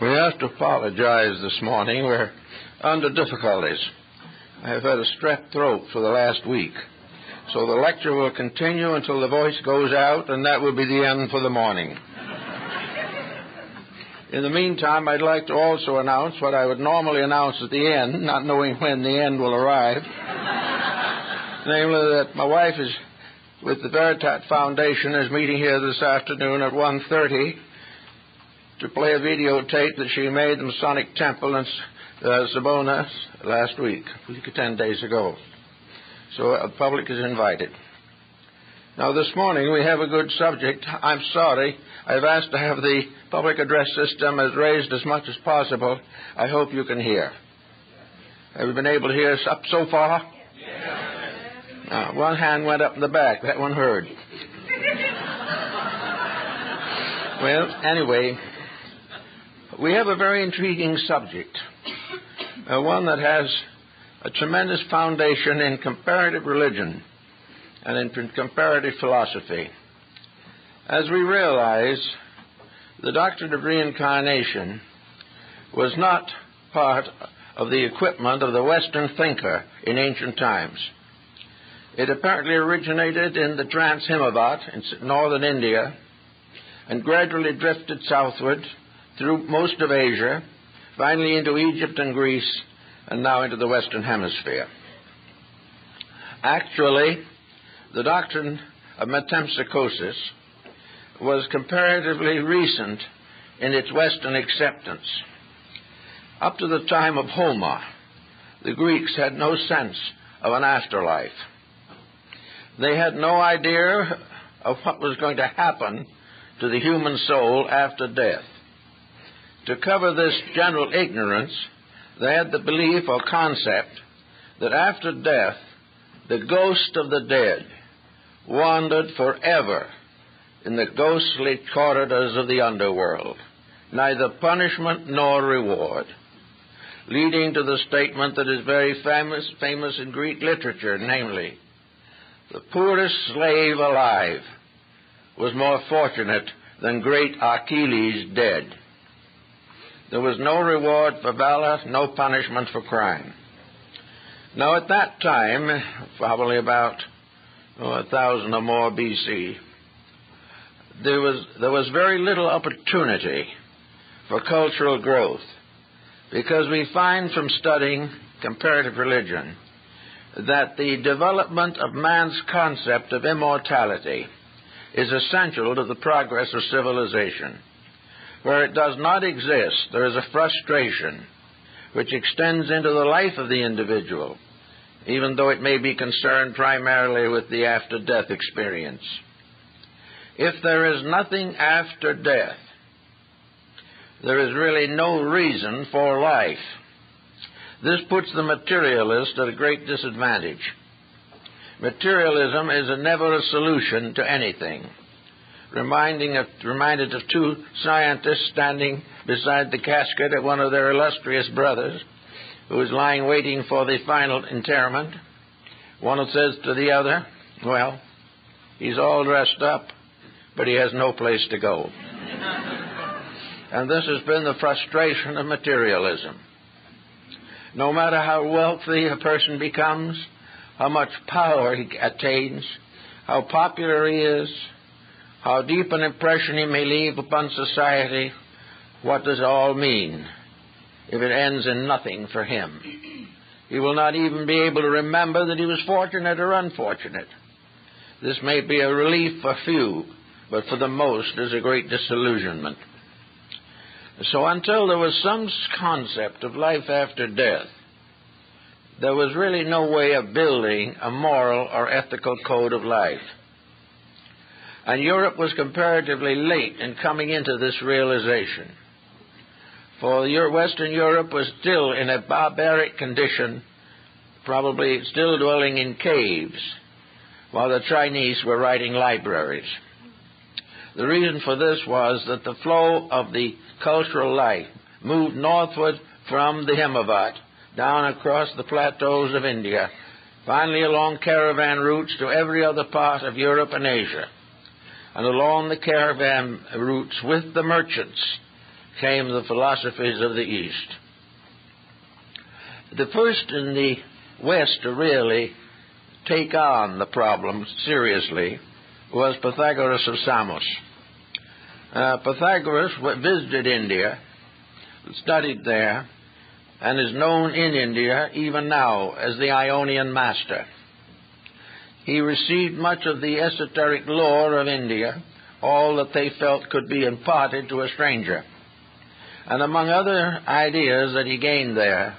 We have to apologize this morning. We're under difficulties. I have had a strep throat for the last week. So the lecture will continue until the voice goes out, and that will be the end for the morning. In the meantime, I'd like to also announce what I would normally announce at the end, not knowing when the end will arrive. Namely, that my wife is with the Veritas Foundation is meeting here this afternoon at 1:30 to play a videotape that she made in Masonic Temple in Sabona last week, 10 days ago. So the public is invited. Now, this morning we have a good subject. I'm sorry. I've asked to have the public address system as raised as much as possible. I hope you can hear. Have you been able to hear us up so far? Yes. One hand went up in the back. That one heard. Well, anyway, we have a very intriguing subject, one that has a tremendous foundation in comparative religion and in comparative philosophy. As we realize, the doctrine of reincarnation was not part of the equipment of the Western thinker in ancient times. It apparently originated in the Trans-Himavad in northern India and gradually drifted southward through most of Asia, finally into Egypt and Greece, and now into the Western Hemisphere. Actually, the doctrine of metempsychosis was comparatively recent in its Western acceptance. Up to the time of Homer, the Greeks had no sense of an afterlife. They had no idea of what was going to happen to the human soul after death. To cover this general ignorance, they had the belief or concept that after death, the ghost of the dead wandered forever in the ghostly corridors of the underworld, neither punishment nor reward, leading to the statement that is very famous in Greek literature, namely, the poorest slave alive was more fortunate than great Achilles dead. There was no reward for valor, no punishment for crime. Now, at that time, probably about 1,000 or more BC, there was very little opportunity for cultural growth, because we find from studying comparative religion that the development of man's concept of immortality is essential to the progress of civilization. Where it does not exist, there is a frustration which extends into the life of the individual, even though it may be concerned primarily with the after-death experience. If there is nothing after death, there is really no reason for life. This puts the materialist at a great disadvantage. Materialism is never a solution to anything. Reminded of two scientists standing beside the casket of one of their illustrious brothers who was lying waiting for the final interment. One says to the other, well, he's all dressed up, but he has no place to go. And this has been the frustration of materialism. No matter how wealthy a person becomes, how much power he attains, how popular he is, how deep an impression he may leave upon society, what does it all mean if it ends in nothing for him? He will not even be able to remember that he was fortunate or unfortunate. This may be a relief for few, but for the most is a great disillusionment. So until there was some concept of life after death, there was really no way of building a moral or ethical code of life. And Europe was comparatively late in coming into this realization. For Western Europe was still in a barbaric condition, probably still dwelling in caves, while the Chinese were writing libraries. The reason for this was that the flow of the cultural life moved northward from the Himavad, down across the plateaus of India, finally along caravan routes to every other part of Europe and Asia. And along the caravan routes with the merchants came the philosophies of the East. The first in the West to really take on the problem seriously was Pythagoras of Samos. Pythagoras visited India, studied there, and is known in India even now as the Ionian master. He received much of the esoteric lore of India, all that they felt could be imparted to a stranger. And among other ideas that he gained there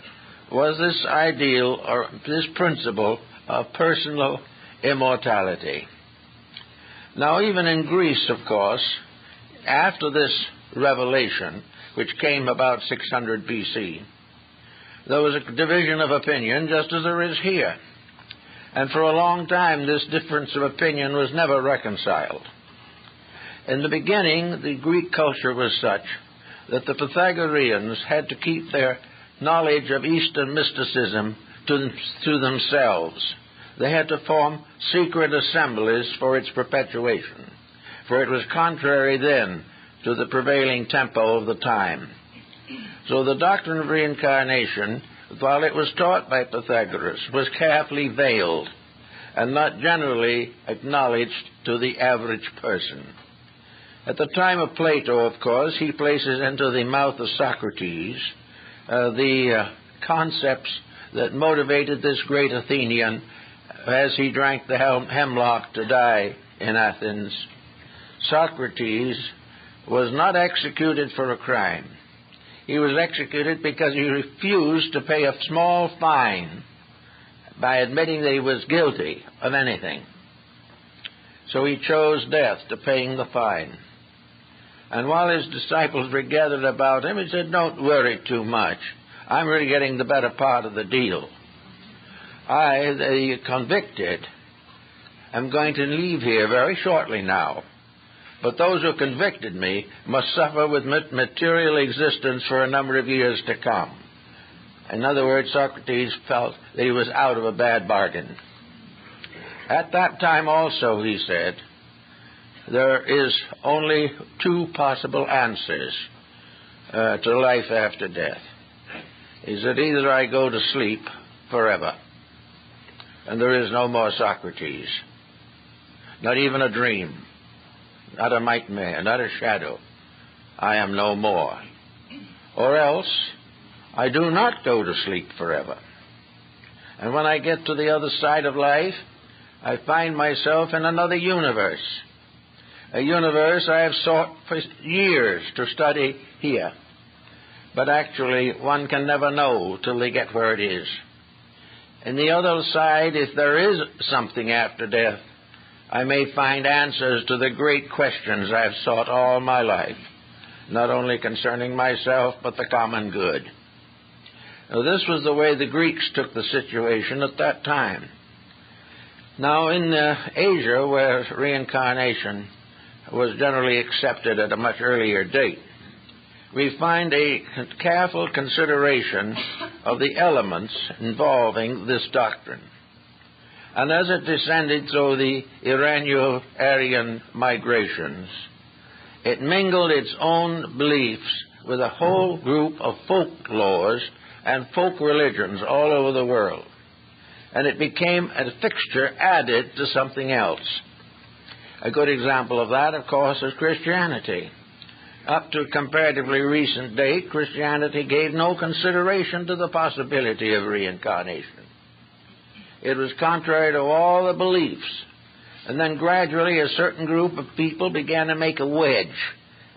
was this ideal, or this principle, of personal immortality. Now, even in Greece, of course, after this revelation, which came about 600 BC, there was a division of opinion, just as there is here. And for a long time, this difference of opinion was never reconciled. In the beginning, the Greek culture was such that the Pythagoreans had to keep their knowledge of Eastern mysticism to themselves. They had to form secret assemblies for its perpetuation, for it was contrary then to the prevailing tempo of the time. So the doctrine of reincarnation, while it was taught by Pythagoras, was carefully veiled and not generally acknowledged to the average person. At the time of Plato, of course, he places into the mouth of Socrates the concepts that motivated this great Athenian as he drank the hemlock to die in Athens. Socrates was not executed for a crime. He was executed because he refused to pay a small fine by admitting that he was guilty of anything. So he chose death to paying the fine. And while his disciples were gathered about him, he said, "Don't worry too much. I'm really getting the better part of the deal. I, the convicted, am going to leave here very shortly now. But those who convicted me must suffer with material existence for a number of years to come." In other words, Socrates felt that he was out of a bad bargain. At that time also, he said, there is only two possible answers to life after death. He said, either I go to sleep forever, and there is no more Socrates, not even a dream, not a nightmare, not a shadow. I am no more. Or else, I do not go to sleep forever. And when I get to the other side of life, I find myself in another universe. A universe I have sought for years to study here. But actually, one can never know till they get where it is. And the other side, if there is something after death, I may find answers to the great questions I have sought all my life, not only concerning myself, but the common good. Now, this was the way the Greeks took the situation at that time. Now, in Asia, where reincarnation was generally accepted at a much earlier date, we find a careful consideration of the elements involving this doctrine. And as it descended through the Iranian-Aryan migrations, it mingled its own beliefs with a whole group of folklores and folk religions all over the world. And it became a fixture added to something else. A good example of that, of course, is Christianity. Up to a comparatively recent date, Christianity gave no consideration to the possibility of reincarnation. It was contrary to all the beliefs. And then gradually a certain group of people began to make a wedge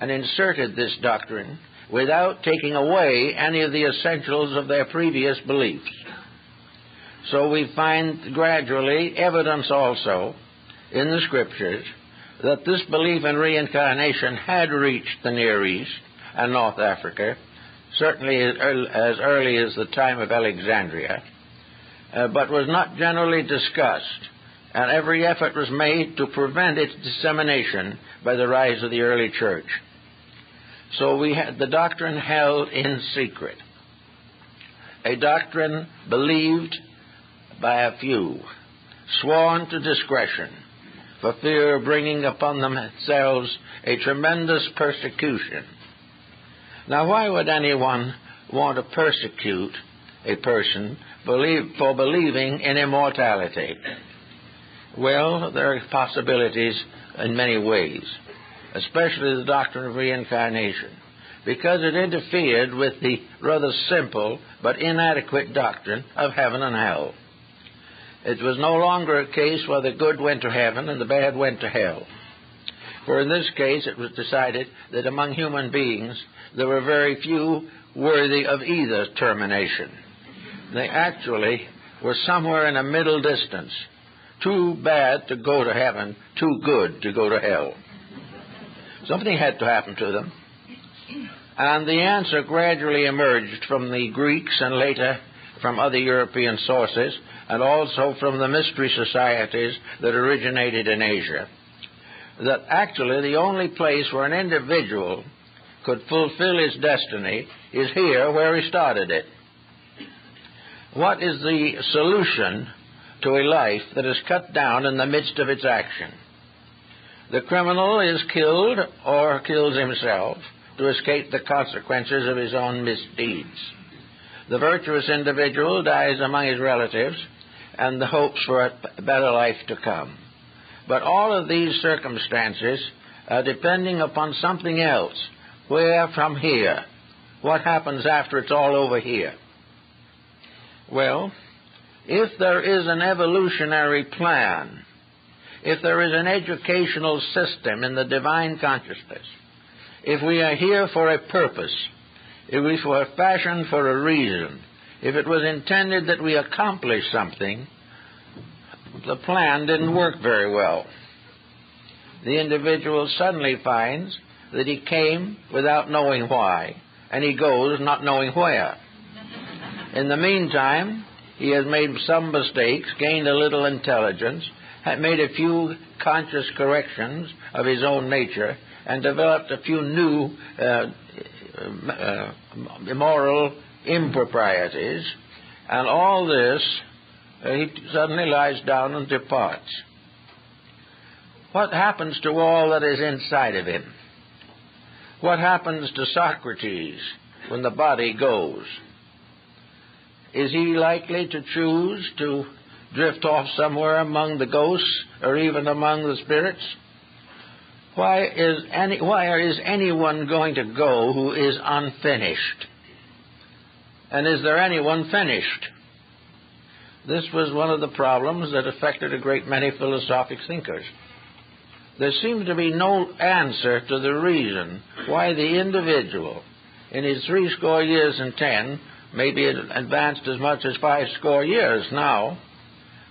and inserted this doctrine without taking away any of the essentials of their previous beliefs. So we find gradually evidence also in the Scriptures that this belief in reincarnation had reached the Near East and North Africa, certainly as early as the time of Alexandria, but was not generally discussed, and every effort was made to prevent its dissemination by the rise of the early church. So we had the doctrine held in secret, a doctrine believed by a few, sworn to discretion, for fear of bringing upon themselves a tremendous persecution. Now, why would anyone want to persecute a person for believing in immortality? Well, there are possibilities in many ways, especially the doctrine of reincarnation, because it interfered with the rather simple but inadequate doctrine of heaven and hell. It was no longer a case where the good went to heaven and the bad went to hell. For in this case, it was decided that among human beings, there were very few worthy of either termination. They actually were somewhere in a middle distance, too bad to go to heaven, too good to go to hell. Something had to happen to them. And the answer gradually emerged from the Greeks and later from other European sources, and also from the mystery societies that originated in Asia, that actually the only place where an individual could fulfill his destiny is here where he started it. What is the solution to a life that is cut down in the midst of its action? The criminal is killed or kills himself to escape the consequences of his own misdeeds. The virtuous individual dies among his relatives and the hopes for a better life to come. But all of these circumstances are depending upon something else. Where from here? What happens after it's all over here? Well, if there is an evolutionary plan, if there is an educational system in the divine consciousness, if we are here for a purpose, if we were fashioned for a reason, if it was intended that we accomplish something, the plan didn't work very well. The individual suddenly finds that he came without knowing why, and he goes not knowing where. In the meantime, he has made some mistakes, gained a little intelligence, had made a few conscious corrections of his own nature, and developed a few new immoral improprieties, and all this, he suddenly lies down and departs. What happens to all that is inside of him? What happens to Socrates when the body goes? Is he likely to choose to drift off somewhere among the ghosts or even among the spirits? Why is anyone going to go who is unfinished? And is there anyone finished? This was one of the problems that affected a great many philosophic thinkers. There seems to be no answer to the reason why the individual, in his 80 years and 10, maybe advanced as much as 50 years now,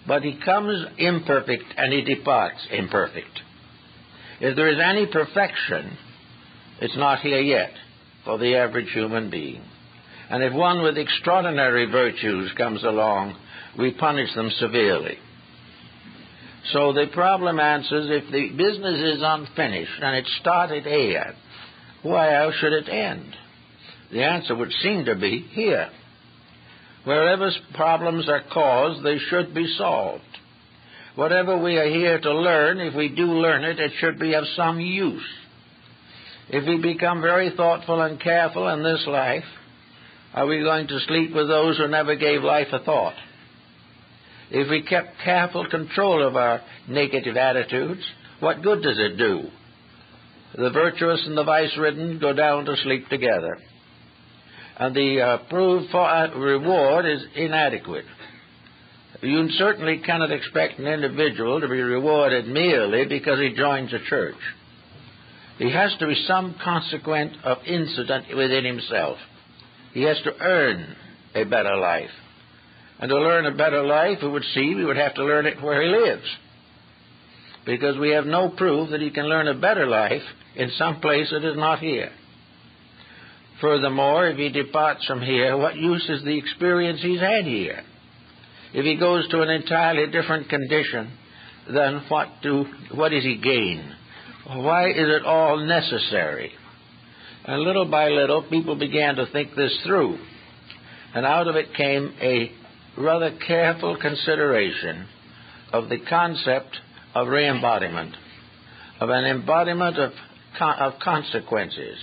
but he comes imperfect and he departs imperfect. If there is any perfection, it's not here yet for the average human being. And if one with extraordinary virtues comes along, we punish them severely. So the problem answers, if the business is unfinished and it started here, why should it end? The answer would seem to be here. Wherever problems are caused, they should be solved. Whatever we are here to learn, if we do learn it, it should be of some use. If we become very thoughtful and careful in this life, are we going to sleep with those who never gave life a thought? If we kept careful control of our negative attitudes, what good does it do? The virtuous and the vice-ridden go down to sleep together. And the proved reward is inadequate. You certainly cannot expect an individual to be rewarded merely because he joins a church. He has to be some consequent of incident within himself. He has to earn a better life. And to learn a better life, it would seem, he would have to learn it where he lives. Because we have no proof that he can learn a better life in some place that is not here. Furthermore, if he departs from here, what use is the experience he's had here? If he goes to an entirely different condition, then what does he gain? Why is it all necessary? And little by little, people began to think this through. And out of it came a rather careful consideration of the concept of re-embodiment, of an embodiment of consequences.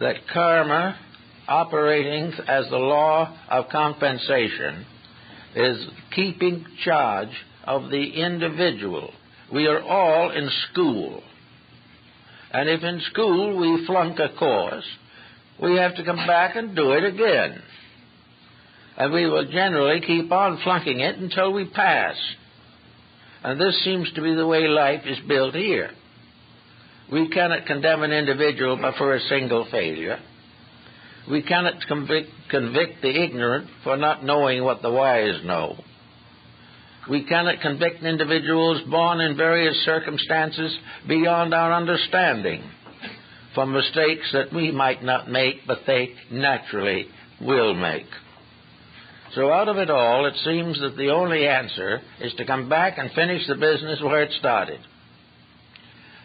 that karma, operating as the law of compensation, is keeping charge of the individual. We are all in school. And if in school we flunk a course, we have to come back and do it again. And we will generally keep on flunking it until we pass. And this seems to be the way life is built here. We cannot condemn an individual for a single failure. We cannot convict the ignorant for not knowing what the wise know. We cannot convict individuals born in various circumstances beyond our understanding for mistakes that we might not make, but they naturally will make. So out of it all, it seems that the only answer is to come back and finish the business where it started.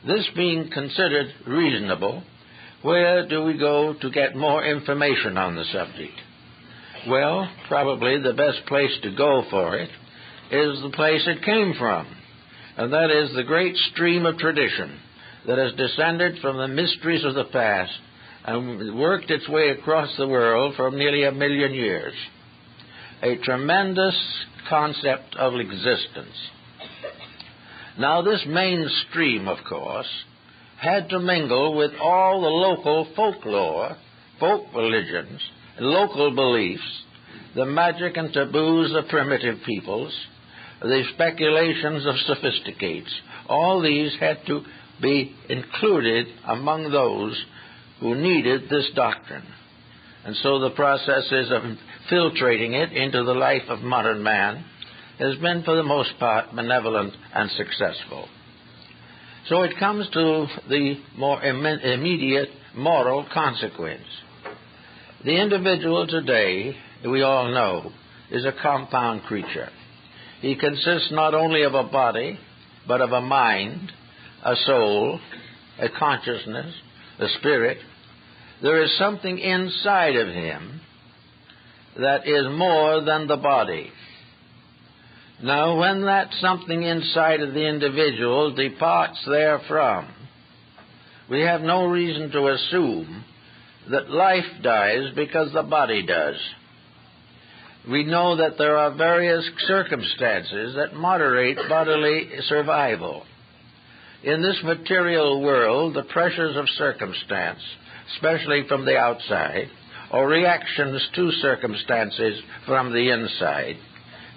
This being considered reasonable, where do we go to get more information on the subject? Well, probably the best place to go for it is the place it came from, and that is the great stream of tradition that has descended from the mysteries of the past and worked its way across the world for nearly 1 million years. A tremendous concept of existence. Now, this main stream, of course, had to mingle with all the local folklore, folk religions, local beliefs, the magic and taboos of primitive peoples, the speculations of sophisticates. All these had to be included among those who needed this doctrine. And so the processes of filtrating it into the life of modern man has been, for the most part, benevolent and successful. So it comes to the more immediate moral consequence. The individual today, we all know, is a compound creature. He consists not only of a body, but of a mind, a soul, a consciousness, a spirit. There is something inside of him that is more than the body. Now, when that something inside of the individual departs therefrom, we have no reason to assume that life dies because the body does. We know that there are various circumstances that moderate bodily survival. In this material world, the pressures of circumstance, especially from the outside, or reactions to circumstances from the inside,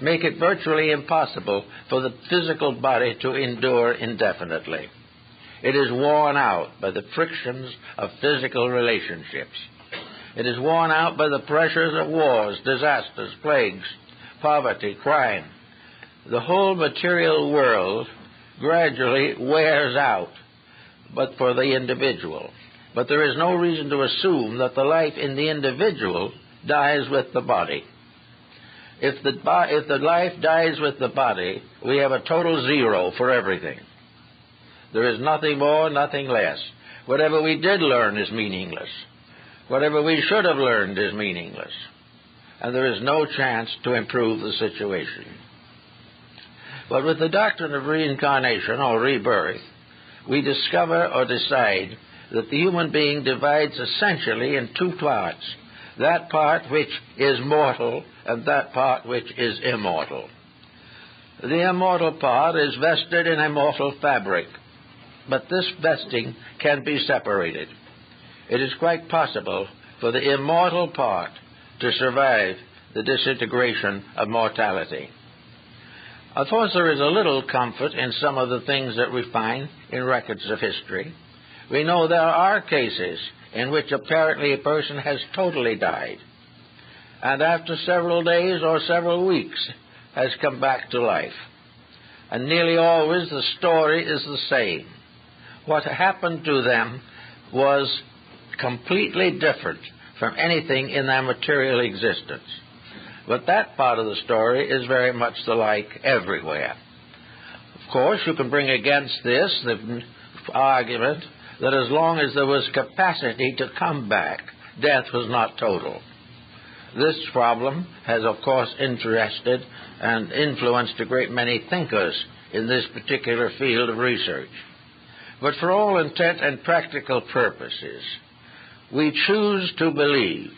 make it virtually impossible for the physical body to endure indefinitely. It is worn out by the frictions of physical relationships. It is worn out by the pressures of wars, disasters, plagues, poverty, crime. The whole material world gradually wears out, but for the individual. But there is no reason to assume that the life in the individual dies with the body. If the life dies with the body, we have a total zero for everything. There is nothing more, nothing less. Whatever we did learn is meaningless. Whatever we should have learned is meaningless. And there is no chance to improve the situation. But with the doctrine of reincarnation or rebirth, we discover or decide that the human being divides essentially in two parts. That part which is mortal and that part which is immortal. The immortal part is vested in a mortal fabric, but this vesting can be separated. It is quite possible for the immortal part to survive the disintegration of mortality. Of course, there is a little comfort in some of the things that we find in records of history. We know there are cases in which apparently a person has totally died, and after several days or several weeks has come back to life. And nearly always the story is the same. What happened to them was completely different from anything in their material existence. But that part of the story is very much the like everywhere. Of course, you can bring against this the argument that as long as there was capacity to come back, death was not total. This problem has, of course, interested and influenced a great many thinkers in this particular field of research. But for all intent and practical purposes, we choose to believe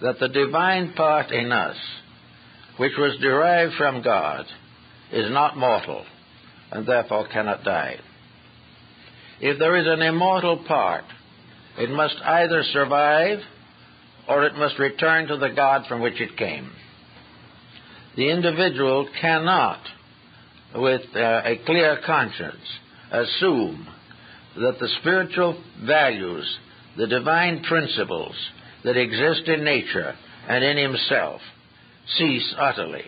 that the divine part in us, which was derived from God, is not mortal and therefore cannot die. If there is an immortal part, it must either survive or it must return to the God from which it came. The individual cannot, with a clear conscience, assume that the spiritual values, the divine principles that exist in nature and in himself cease utterly,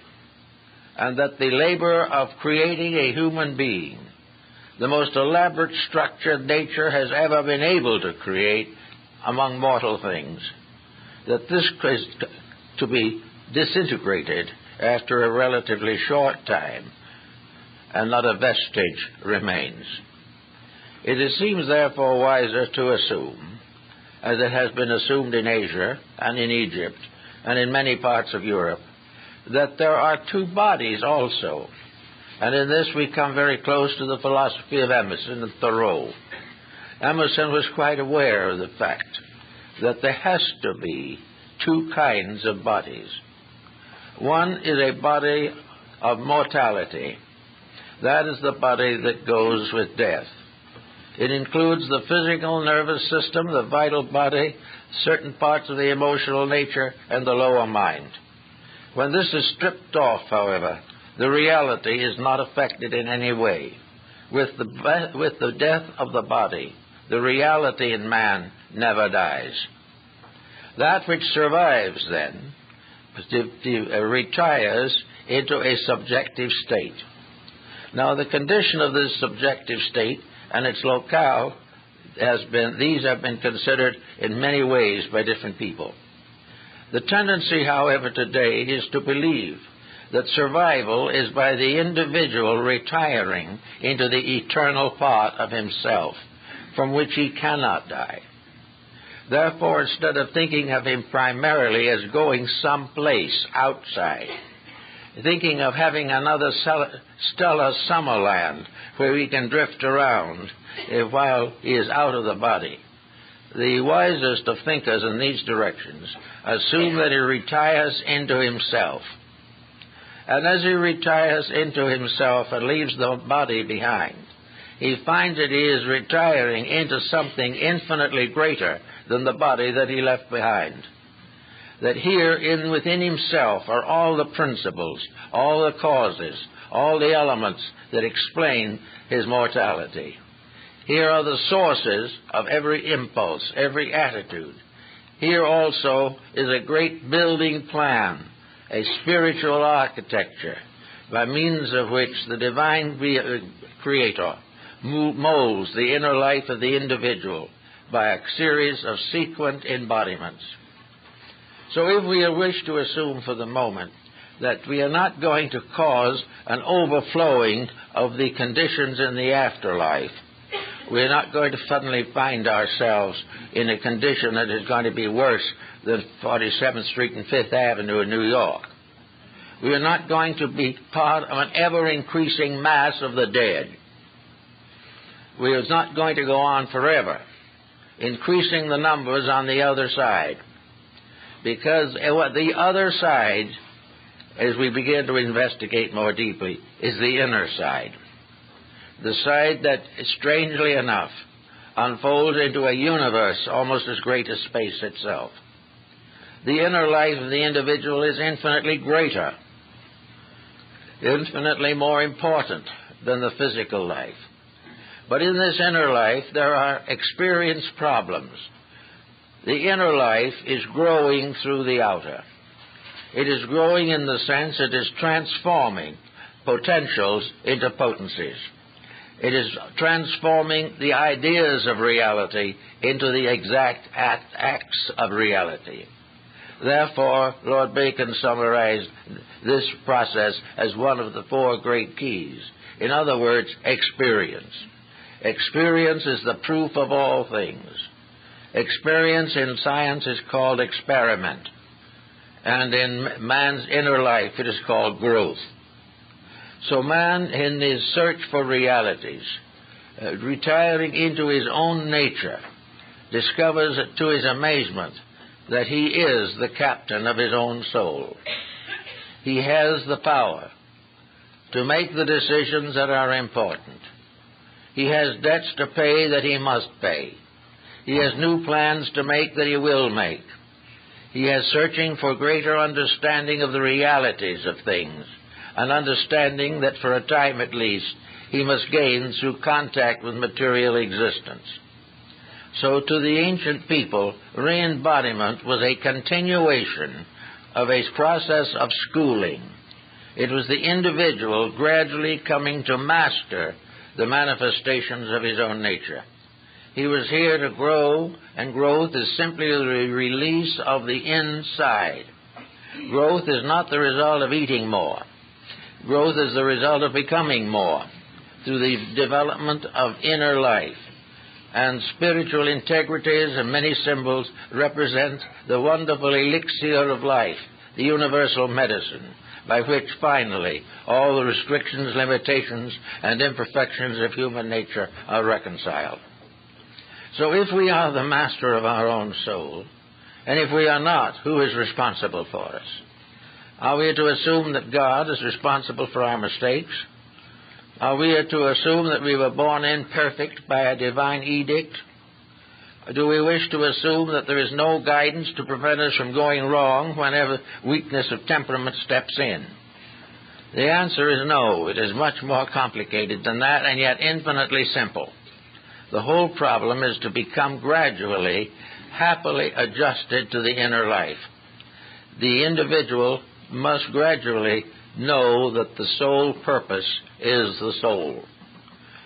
and that the labor of creating a human being, the most elaborate structure nature has ever been able to create among mortal things, that this is to be disintegrated after a relatively short time, and not a vestige remains. It seems therefore wiser to assume, as it has been assumed in Asia and in Egypt and in many parts of Europe, that there are two bodies also. And in this we come very close to the philosophy of Emerson and Thoreau. Emerson was quite aware of the fact that there has to be two kinds of bodies. One is a body of mortality. That is the body that goes with death. It includes the physical nervous system, the vital body, certain parts of the emotional nature, and the lower mind. When this is stripped off, however, the reality is not affected in any way. With the death of the body, the reality in man never dies. That which survives, then, retires into a subjective state. Now, the condition of this subjective state and its locale these have been considered in many ways by different people. The tendency, however, today is to believe that survival is by the individual retiring into the eternal part of himself, from which he cannot die. Therefore, instead of thinking of him primarily as going someplace outside, thinking of having another stellar summerland where he can drift around while he is out of the body, the wisest of thinkers in these directions assume that he retires into himself. And as he retires into himself and leaves the body behind, he finds that he is retiring into something infinitely greater than the body that he left behind. That here within himself are all the principles, all the causes, all the elements that explain his mortality. Here are the sources of every impulse, every attitude. Here also is a great building plan, a spiritual architecture, by means of which the divine Creator molds the inner life of the individual by a series of sequent embodiments. So if we wish to assume for the moment that we are not going to cause an overflowing of the conditions in the afterlife, we're not going to suddenly find ourselves in a condition that is going to be worse than 47th Street and 5th Avenue in New York. We are not going to be part of an ever-increasing mass of the dead. We are not going to go on forever, increasing the numbers on the other side. Because the other side, as we begin to investigate more deeply, is the inner side. The side that, strangely enough, unfolds into a universe almost as great as space itself. The inner life of the individual is infinitely greater, infinitely more important than the physical life. But in this inner life, there are experience problems. The inner life is growing through the outer. It is growing in the sense it is transforming potentials into potencies. It is transforming the ideas of reality into the exact acts of reality. Therefore, Lord Bacon summarized this process as one of the four great keys. In other words, experience. Experience is the proof of all things. Experience in science is called experiment, and in man's inner life it is called growth. So man, in his search for realities, retiring into his own nature, discovers to his amazement that he is the captain of his own soul. He has the power to make the decisions that are important. He has debts to pay that he must pay. He has new plans to make that he will make. He is searching for greater understanding of the realities of things, an understanding that for a time at least he must gain through contact with material existence. So to the ancient people, re-embodiment was a continuation of a process of schooling. It was the individual gradually coming to master the manifestations of his own nature. He was here to grow, and growth is simply the release of the inside. Growth is not the result of eating more. Growth is the result of becoming more through the development of inner life. And spiritual integrities and many symbols represent the wonderful elixir of life, the universal medicine, by which finally all the restrictions, limitations, and imperfections of human nature are reconciled. So if we are the master of our own soul, and if we are not, who is responsible for us? Are we to assume that God is responsible for our mistakes? Are we to assume that we were born imperfect by a divine edict? Do we wish to assume that there is no guidance to prevent us from going wrong whenever weakness of temperament steps in? The answer is no. It is much more complicated than that, and yet infinitely simple. The whole problem is to become gradually, happily adjusted to the inner life. The individual must gradually know that the sole purpose is the soul,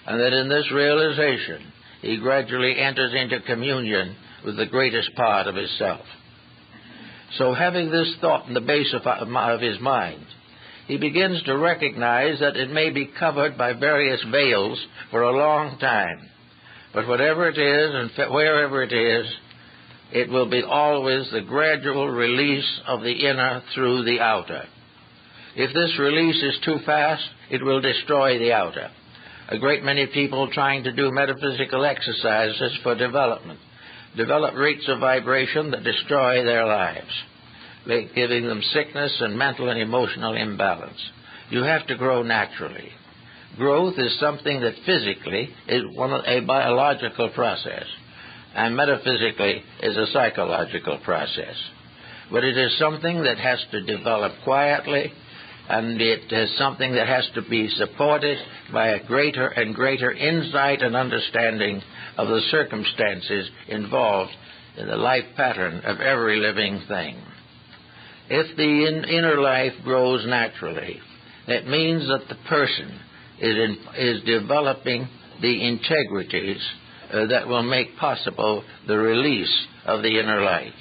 and that in this realization he gradually enters into communion with the greatest part of his self. So having this thought in the base of his mind, he begins to recognize that it may be covered by various veils for a long time. But whatever it is and wherever it is, it will be always the gradual release of the inner through the outer. If this release is too fast, it will destroy the outer. A great many people trying to do metaphysical exercises for development develop rates of vibration that destroy their lives, giving them sickness and mental and emotional imbalance. You have to grow naturally. Growth is something that physically is a biological process, and metaphysically is a psychological process. But it is something that has to develop quietly, and it is something that has to be supported by a greater and greater insight and understanding of the circumstances involved in the life pattern of every living thing. If the inner life grows naturally, it means that the person is developing the integrities that will make possible the release of the inner life.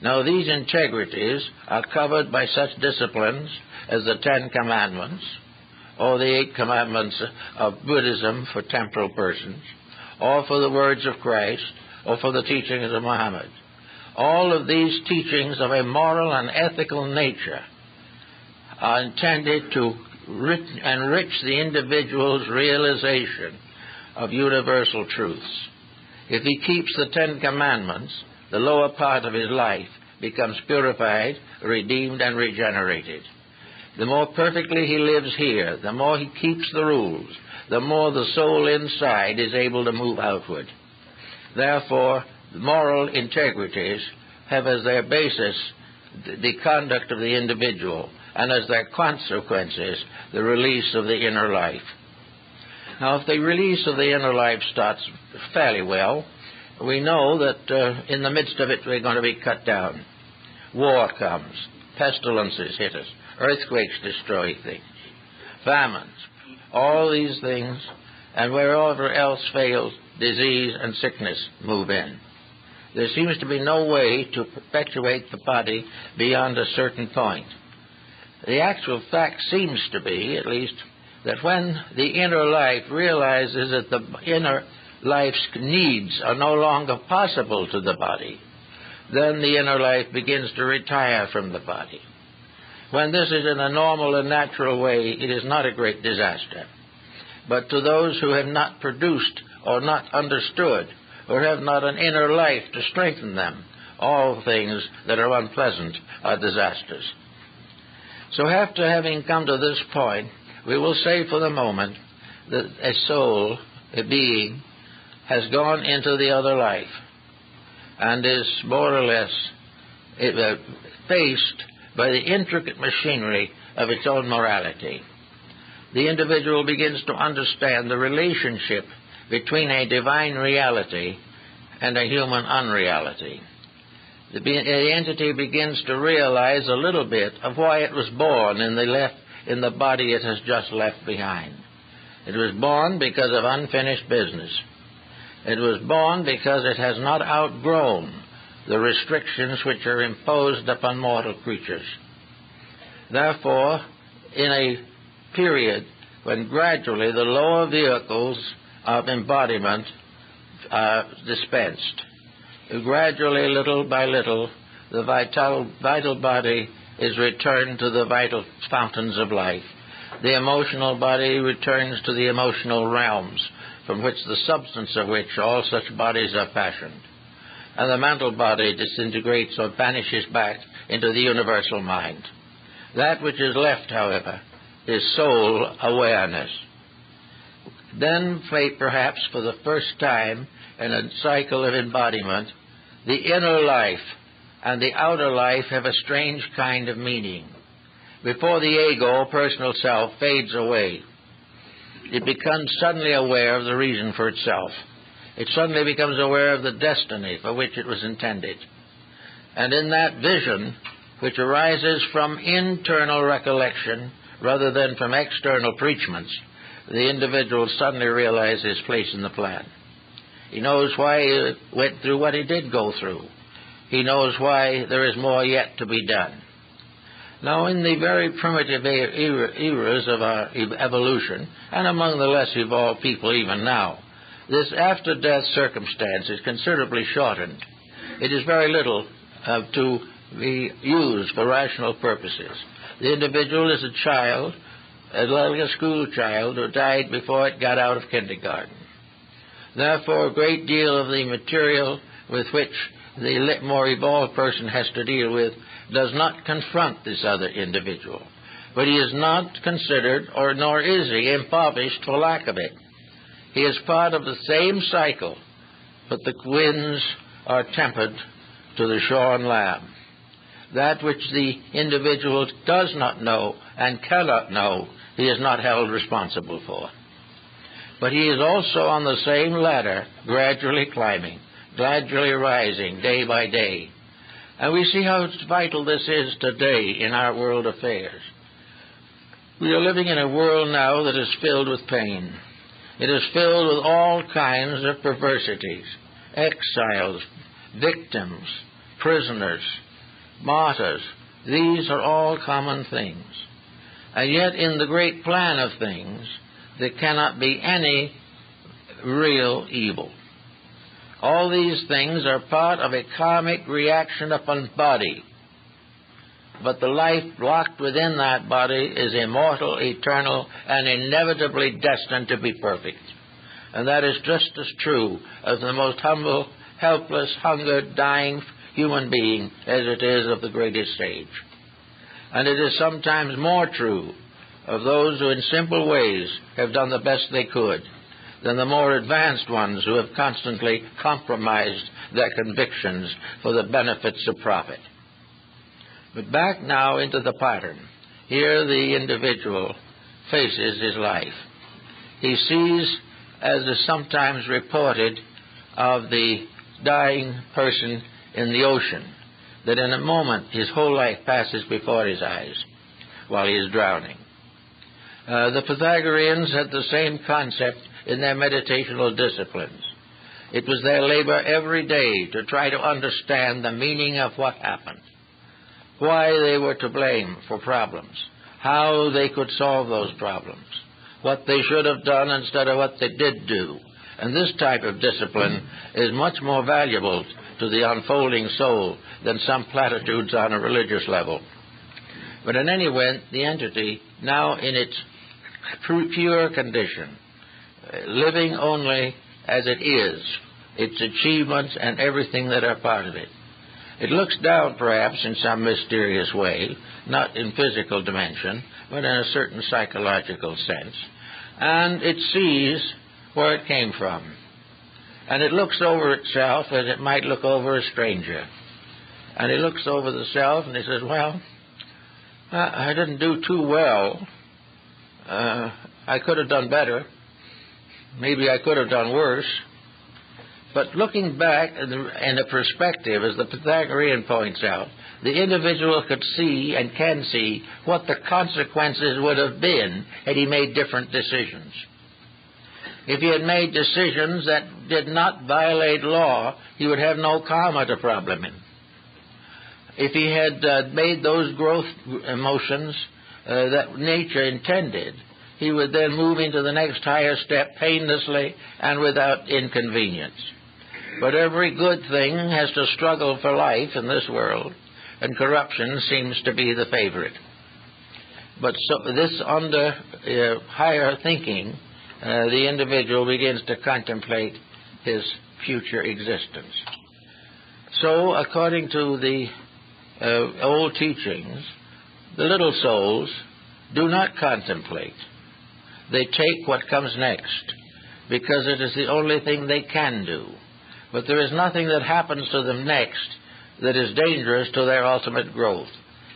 Now, these integrities are covered by such disciplines as the Ten Commandments, or the 8 Commandments of Buddhism for temporal persons, or for the words of Christ, or for the teachings of Muhammad. All of these teachings of a moral and ethical nature are intended to enrich the individual's realization of universal truths. If he keeps the Ten Commandments, the lower part of his life becomes purified, redeemed, and regenerated. The more perfectly he lives here, the more he keeps the rules, the more the soul inside is able to move outward. Therefore, moral integrities have as their basis the conduct of the individual, and as their consequences, the release of the inner life. Now, if the release of the inner life starts fairly well, we know that in the midst of it we're going to be cut down. War comes, pestilences hit us, earthquakes destroy things, famines, all these things, and wherever else fails, disease and sickness move in. There seems to be no way to perpetuate the body beyond a certain point. The actual fact seems to be, at least, that when the inner life realizes that the inner life's needs are no longer possible to the body, then the inner life begins to retire from the body. When this is in a normal and natural way, it is not a great disaster. But to those who have not produced or not understood or have not an inner life to strengthen them. All things that are unpleasant are disasters. So after having come to this point, we will say for the moment that a soul, a being, has gone into the other life and is more or less faced by the intricate machinery of its own morality. The individual begins to understand the relationship between a divine reality and a human unreality. The entity begins to realize a little bit of why it was born in the body it has just left behind. It was born because of unfinished business. It was born because it has not outgrown the restrictions which are imposed upon mortal creatures. Therefore, in a period when gradually the lower vehicles of embodiment are dispensed, gradually, little by little, the vital body is returned to the vital fountains of life. The emotional body returns to the emotional realms, from which the substance of which all such bodies are fashioned. And the mental body disintegrates or vanishes back into the universal mind. That which is left, however, is soul awareness. Then, perhaps for the first time in a cycle of embodiment, the inner life and the outer life have a strange kind of meaning. Before the ego, personal self, fades away, it becomes suddenly aware of the reason for itself. It suddenly becomes aware of the destiny for which it was intended. And in that vision, which arises from internal recollection rather than from external preachments, the individual suddenly realizes his place in the plan. He knows why he went through what he did go through. He knows why there is more yet to be done. Now, in the very primitive eras of our evolution, and among the less evolved people even now, this after-death circumstance is considerably shortened. It is very little to be used for rational purposes. The individual is a child, like a school child who died before it got out of kindergarten. Therefore, a great deal of the material with which the more evolved person has to deal with does not confront this other individual. But he is not considered, nor is he impoverished for lack of it. He is part of the same cycle, but the winds are tempered to the shorn lamb. That which the individual does not know and cannot know, he is not held responsible for. But he is also on the same ladder, gradually climbing, gradually rising day by day. And we see how vital this is today in our world affairs. We are living in a world now that is filled with pain. It is filled with all kinds of perversities, exiles, victims, prisoners, martyrs. These are all common things. And yet in the great plan of things, there cannot be any real evil. All these things are part of a karmic reaction upon body. But the life locked within that body is immortal, eternal, and inevitably destined to be perfect. And that is just as true of the most humble, helpless, hungered, dying human being as it is of the greatest sage. And it is sometimes more true of those who in simple ways have done the best they could than the more advanced ones who have constantly compromised their convictions for the benefits of profit. But back now into the pattern. Here the individual faces his life. He sees, as is sometimes reported of the dying person in the ocean, that in a moment his whole life passes before his eyes while he is drowning. The Pythagoreans had the same concept in their meditational disciplines. It was their labor every day to try to understand the meaning of what happened, why they were to blame for problems, how they could solve those problems, what they should have done instead of what they did do. And this type of discipline is much more valuable to the unfolding soul than some platitudes on a religious level. But in any event, the entity, now in its pure condition, living only as it is, its achievements, and everything that are part of it. It looks down, perhaps, in some mysterious way, not in physical dimension, but in a certain psychological sense, and it sees where it came from. And it looks over itself as it might look over a stranger. And it looks over the self and it says, well, I didn't do too well. I could have done better. Maybe I could have done worse. But looking back in the perspective, as the Pythagorean points out, the individual could see and can see what the consequences would have been had he made different decisions. If he had made decisions that did not violate law, he would have no karma to problem him. If he had made those growth emotions that nature intended, he would then move into the next higher step painlessly and without inconvenience. But every good thing has to struggle for life in this world, and corruption seems to be the favorite. But so this under higher thinking, the individual begins to contemplate his future existence. So, according to the old teachings, the little souls do not contemplate. They take what comes next, because it is the only thing they can do. But there is nothing that happens to them next that is dangerous to their ultimate growth.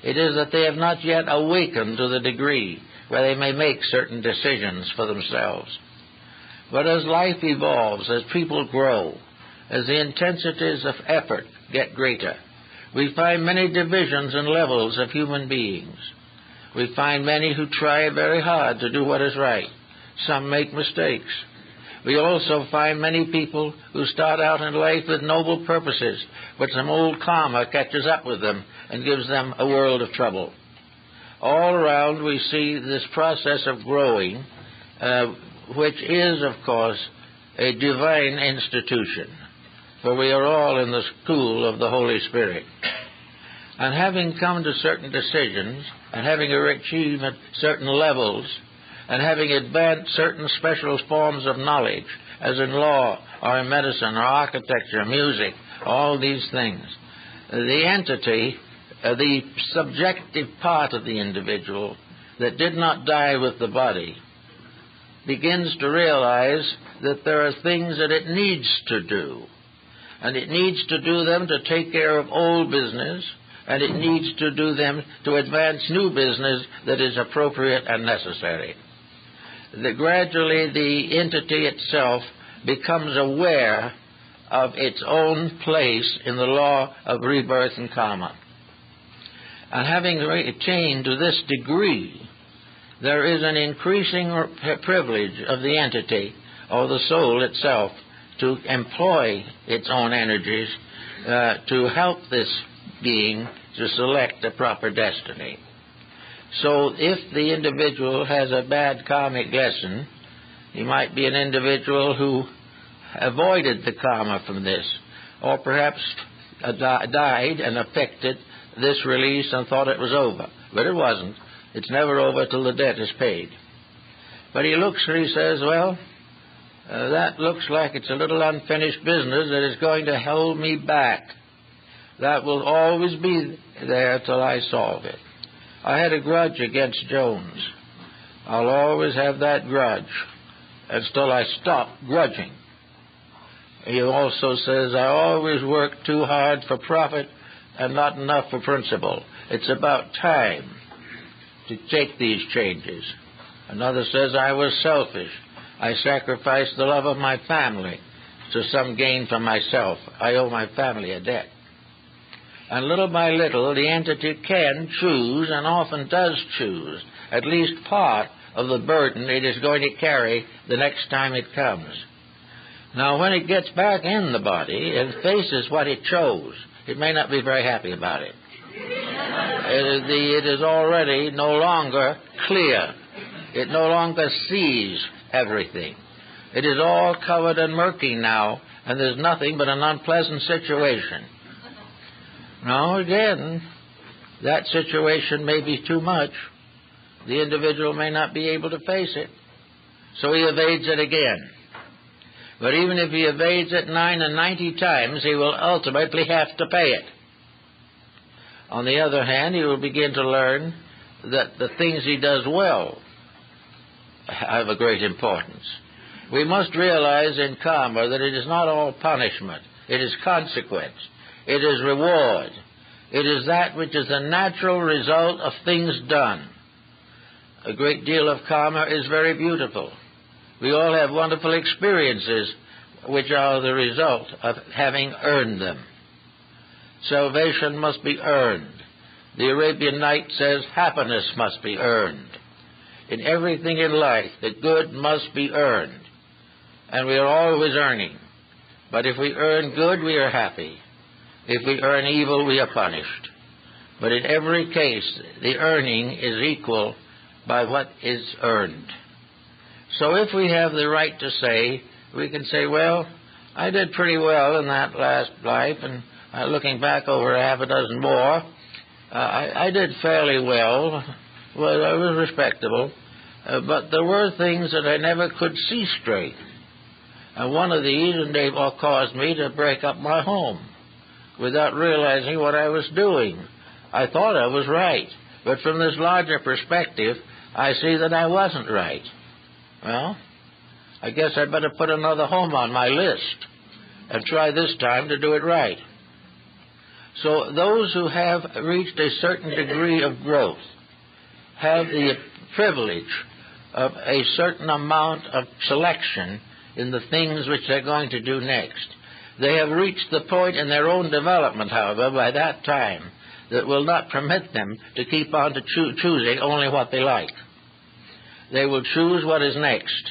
It is that they have not yet awakened to the degree where they may make certain decisions for themselves. But as life evolves, as people grow, as the intensities of effort get greater, we find many divisions and levels of human beings. We find many who try very hard to do what is right. Some make mistakes. We also find many people who start out in life with noble purposes, but some old karma catches up with them and gives them a world of trouble. All around we see this process of growing, which is, of course, a divine institution, for we are all in the school of the Holy Spirit. And having come to certain decisions, and having achieved at certain levels, and having advanced certain special forms of knowledge, as in law, or in medicine, or architecture, music, all these things, the entity, the subjective part of the individual that did not die with the body, begins to realize that there are things that it needs to do. And it needs to do them to take care of old business, and it needs to do them to advance new business that is appropriate and necessary. Gradually, the entity itself becomes aware of its own place in the law of rebirth and karma. And having attained to this degree, there is an increasing privilege of the entity, or the soul itself, to employ its own energies to help this being to select a proper destiny. So if the individual has a bad karmic lesson, he might be an individual who avoided the karma from this, or perhaps died and affected this release and thought it was over. But it wasn't. It's never over till the debt is paid. But he looks and he says, well, that looks like it's a little unfinished business that is going to hold me back. That will always be there till I solve it. I had a grudge against Jones. I'll always have that grudge until I stop grudging. He also says, I always work too hard for profit and not enough for principle. It's about time to take these changes. Another says, I was selfish. I sacrificed the love of my family to some gain for myself. I owe my family a debt. And little by little, the entity can choose, and often does choose, at least part of the burden it is going to carry the next time it comes. Now, when it gets back in the body and faces what it chose, it may not be very happy about it. It is already no longer clear. It no longer sees everything. It is all covered and murky now, and there's nothing but an unpleasant situation. Now, again, that situation may be too much. The individual may not be able to face it, so he evades it again. But even if he evades it 99 times, he will ultimately have to pay it. On the other hand, he will begin to learn that the things he does well have a great importance. We must realize in karma that it is not all punishment. It is consequence. It is reward. It is that which is the natural result of things done. A great deal of karma is very beautiful. We all have wonderful experiences which are the result of having earned them. Salvation must be earned. The Arabian Night says happiness must be earned. In everything in life, the good must be earned. And we are always earning. But if we earn good, we are happy. If we earn evil, we are punished. But in every case, the earning is equal by what is earned. So if we have the right to say, we can say, well, I did pretty well in that last life, and looking back over half a dozen more, I did fairly well. Well, I was respectable. But there were things that I never could see straight. And one of these, and they all caused me to break up my home without realizing what I was doing. I thought I was right. But from this larger perspective, I see that I wasn't right. Well, I guess I'd better put another home on my list and try this time to do it right. So those who have reached a certain degree of growth have the privilege of a certain amount of selection in the things which they're going to do next. They have reached the point in their own development, however, by that time, that will not permit them to keep on to choosing only what they like. They will choose what is next.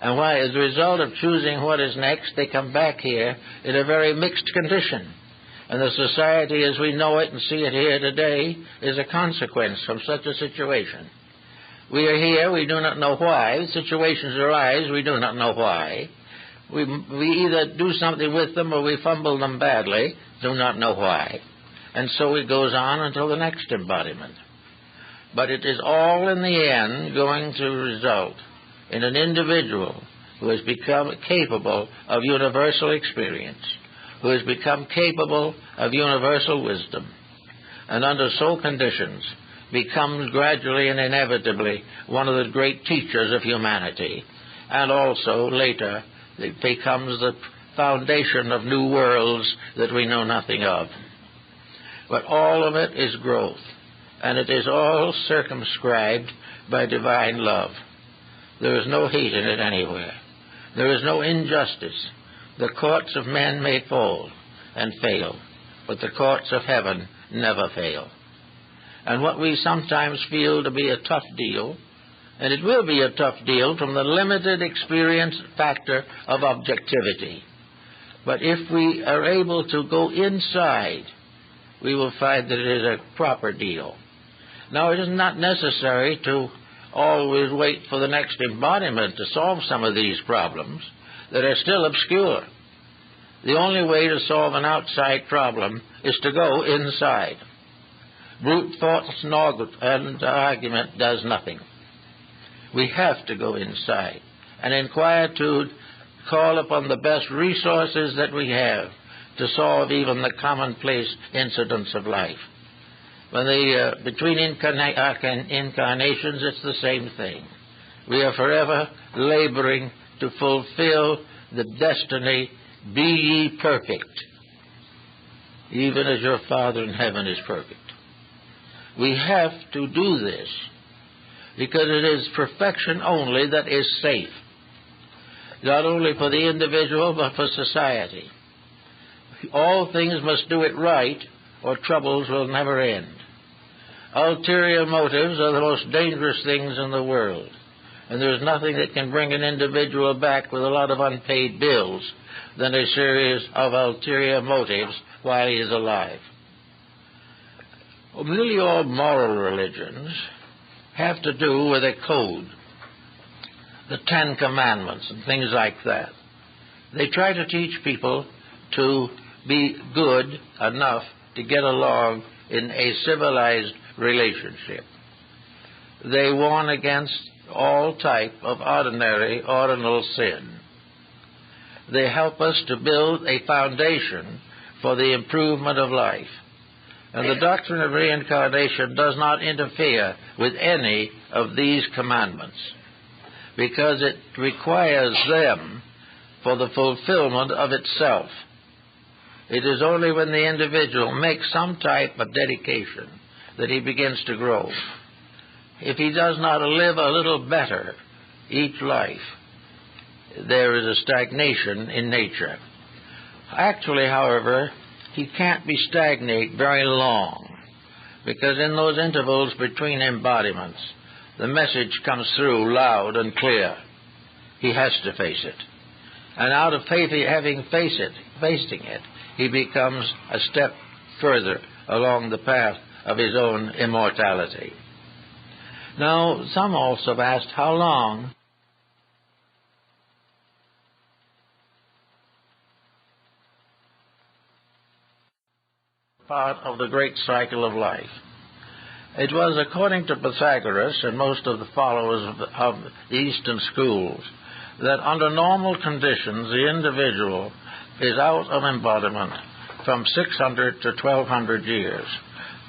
And why, as a result of choosing what is next, they come back here in a very mixed condition. And the society as we know it and see it here today is a consequence from such a situation. We are here, we do not know why. Situations arise, we do not know why. We either do something with them or we fumble them badly, do not know why. And so it goes on until the next embodiment. But it is all in the end going to result in an individual who has become capable of universal experience, who has become capable of universal wisdom, and under so conditions becomes gradually and inevitably one of the great teachers of humanity, and also later it becomes the foundation of new worlds that we know nothing of. But all of it is growth, and it is all circumscribed by divine love. There is no hate in it anywhere. There is no injustice. The courts of men may fall and fail, but the courts of heaven never fail. And what we sometimes feel to be a tough deal, and it will be a tough deal from the limited experience factor of objectivity. But if we are able to go inside, we will find that it is a proper deal. Now, it is not necessary to always wait for the next embodiment to solve some of these problems that are still obscure. The only way to solve an outside problem is to go inside. Brute thought and argument does nothing. We have to go inside, and in quietude call upon the best resources that we have to solve even the commonplace incidents of life. Between incarnations, it's the same thing. We are forever laboring to fulfill the destiny, be ye perfect, even as your Father in heaven is perfect. We have to do this because it is perfection only that is safe, not only for the individual but for society. All things must do it right or troubles will never end. Ulterior motives are the most dangerous things in the world, and there's nothing that can bring an individual back with a lot of unpaid bills than a series of ulterior motives while he is alive. Nearly all moral religions have to do with a code, the Ten Commandments and things like that. They try to teach people to be good enough to get along in a civilized relationship. They warn against all type of ordinary sin. they help us to build a foundation for the improvement of life. And the doctrine of reincarnation does not interfere with any of these commandments, because it requires them for the fulfillment of itself. It is only when the individual makes some type of dedication that he begins to grow. If he does not live a little better each life, there is a stagnation in nature. Actually, however, he can't be stagnate very long, because in those intervals between embodiments, the message comes through loud and clear. He has to face it. And out of having facing it, he becomes a step further along the path of his own immortality. Now, some also have asked how long part of the great cycle of life. It was, according to Pythagoras and most of the followers of the Eastern schools, that under normal conditions the individual is out of embodiment from 600 to 1200 years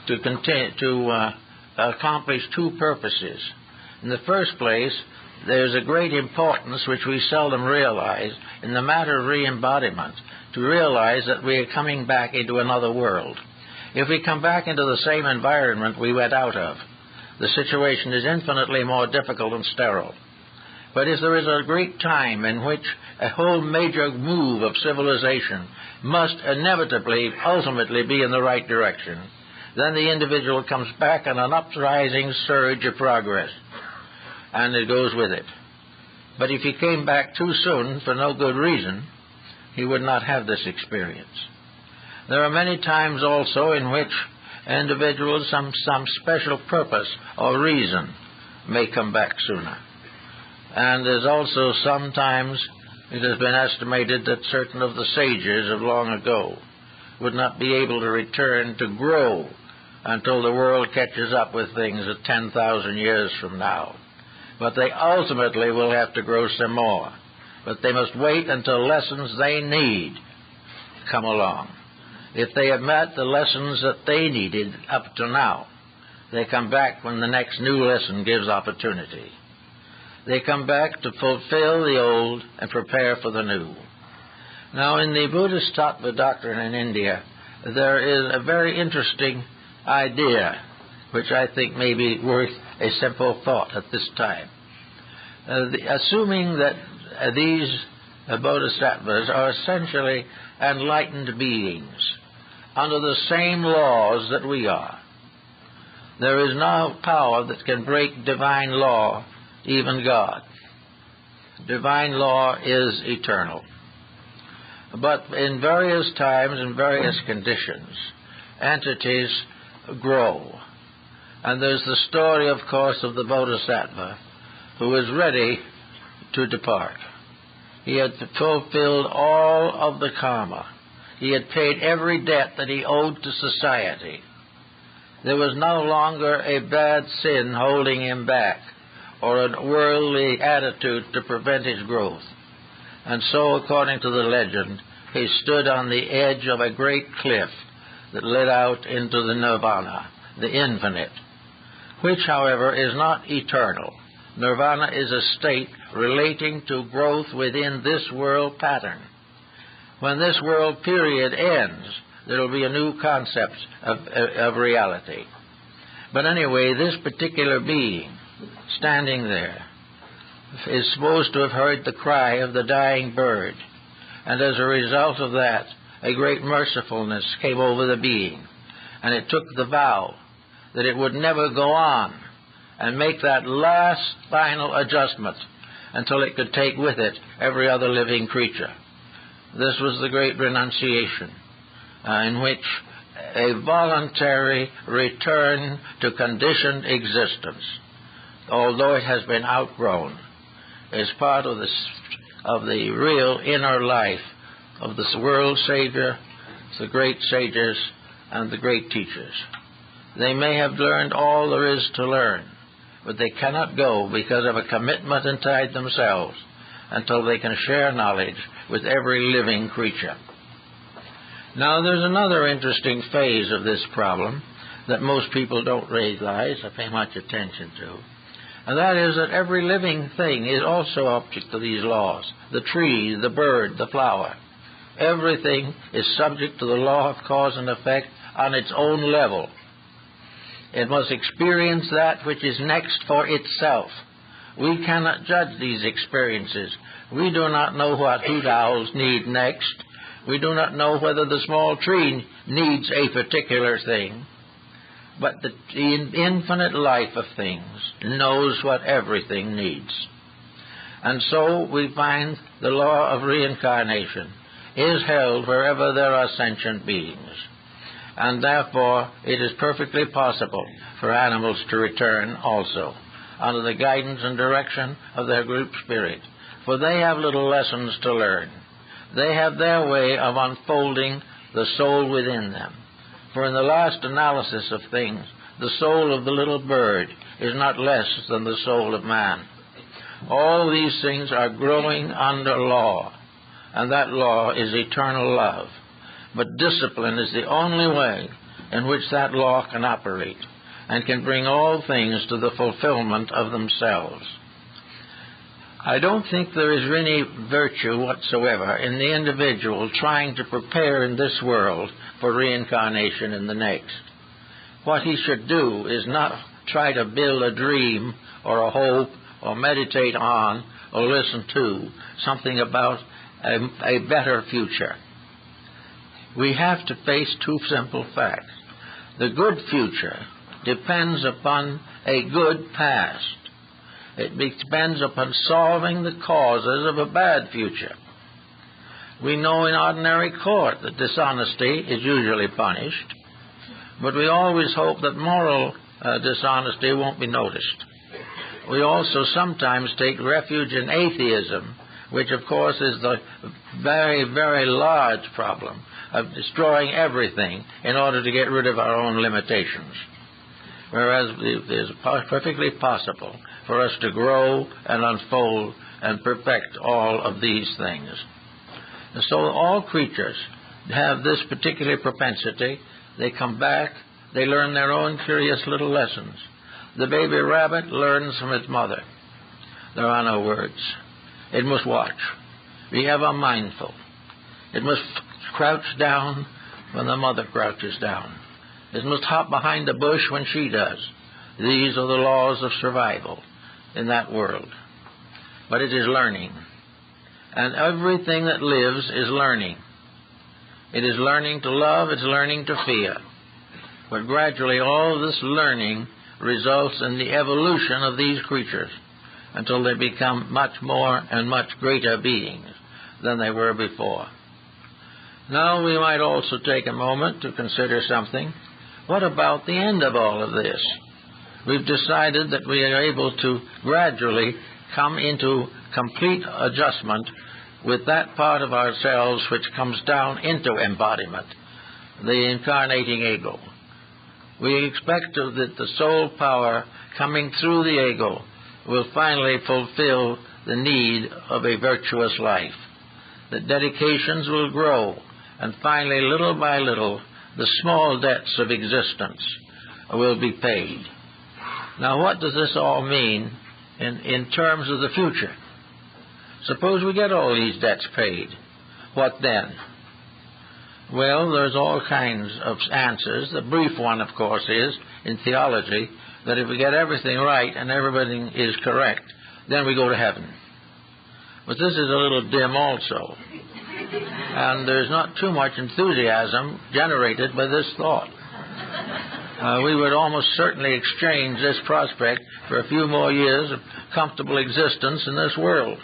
to accomplish two purposes. In the first place, there's a great importance which we seldom realize in the matter of re-embodiment, to realize that we are coming back into another world. If we come back into the same environment we went out of, the situation is infinitely more difficult and sterile. But if there is a great time in which a whole major move of civilization must inevitably, ultimately be in the right direction, then the individual comes back on an uprising surge of progress, and it goes with it. But if he came back too soon for no good reason, he would not have this experience. There are many times also in which individuals, some special purpose or reason, may come back sooner. And there's also sometimes it has been estimated that certain of the sages of long ago would not be able to return to grow until the world catches up with things at 10,000 years from now. But they ultimately will have to grow some more. But they must wait until lessons they need come along. If they have met the lessons that they needed up to now, they come back when the next new lesson gives opportunity. They come back to fulfill the old and prepare for the new. Now, in the Buddhist Tattva doctrine in India, there is a very interesting idea, which I think may be worth a simple thought at this time. Assuming that these bodhisattvas are essentially enlightened beings, under the same laws that we are. There is no power that can break divine law, even God. Divine law is eternal. But in various times and various conditions, entities grow. And there's the story, of course, of the bodhisattva who is ready to depart. He had fulfilled all of the karma. He had paid every debt that he owed to society. There was no longer a bad sin holding him back, or a worldly attitude to prevent his growth. And so, according to the legend, he stood on the edge of a great cliff that led out into the nirvana, the infinite, which, however, is not eternal. Nirvana is a state relating to growth within this world pattern. When this world period ends, there will be a new concept of reality. But anyway, this particular being, standing there, is supposed to have heard the cry of the dying bird. And as a result of that, a great mercifulness came over the being. And it took the vow that it would never go on and make that last final adjustment until it could take with it every other living creature. This was the great renunciation, in which a voluntary return to conditioned existence, although it has been outgrown, is part of the real inner life of the world Savior, the great sages, and the great teachers. They may have learned all there is to learn, but they cannot go because of a commitment inside themselves until they can share knowledge with every living creature. Now, there's another interesting phase of this problem that most people don't realize or pay much attention to, and that is that every living thing is also object to these laws. The tree, the bird, the flower. Everything is subject to the law of cause and effect on its own level. It must experience that which is next for itself. We cannot judge these experiences. We do not know what hoot owls need next. We do not know whether the small tree needs a particular thing. But the infinite life of things knows what everything needs. And so we find the law of reincarnation is held wherever there are sentient beings. And therefore it is perfectly possible for animals to return also, under the guidance and direction of their group spirit. For they have little lessons to learn. They have their way of unfolding the soul within them. For in the last analysis of things, the soul of the little bird is not less than the soul of man. All these things are growing under law, and that law is eternal love. But discipline is the only way in which that law can operate and can bring all things to the fulfillment of themselves. I don't think there is any virtue whatsoever in the individual trying to prepare in this world for reincarnation in the next. What he should do is not try to build a dream or a hope or meditate on or listen to something about a better future. We have to face two simple facts. The good future depends upon a good past. It depends upon solving the causes of a bad future. We know in ordinary court that dishonesty is usually punished, but we always hope that moral dishonesty won't be noticed. We also sometimes take refuge in atheism, which of course is the very, very large problem of destroying everything in order to get rid of our own limitations. Whereas it is perfectly possible for us to grow and unfold and perfect all of these things. And so all creatures have this particular propensity. They come back, they learn their own curious little lessons. The baby rabbit learns from its mother. There are no words. It must watch. Be ever mindful. It must crouch down when the mother crouches down. It must hop behind a bush when she does. These are the laws of survival in that world. But it is learning. And everything that lives is learning. It is learning to love, it's learning to fear. But gradually all this learning results in the evolution of these creatures until they become much more and much greater beings than they were before. Now we might also take a moment to consider something. What about the end of all of this? We've decided that we are able to gradually come into complete adjustment with that part of ourselves which comes down into embodiment, the incarnating ego. We expect that the soul power coming through the ego will finally fulfill the need of a virtuous life. That dedications will grow, and finally, little by little, the small debts of existence will be paid. Now, what does this all mean in terms of the future? Suppose we get all these debts paid. What then? Well, there's all kinds of answers. The brief one, of course, is, in theology, that if we get everything right and everything is correct, then we go to heaven. But this is a little dim also. And there's not too much enthusiasm generated by this thought. We would almost certainly exchange this prospect for a few more years of comfortable existence in this world.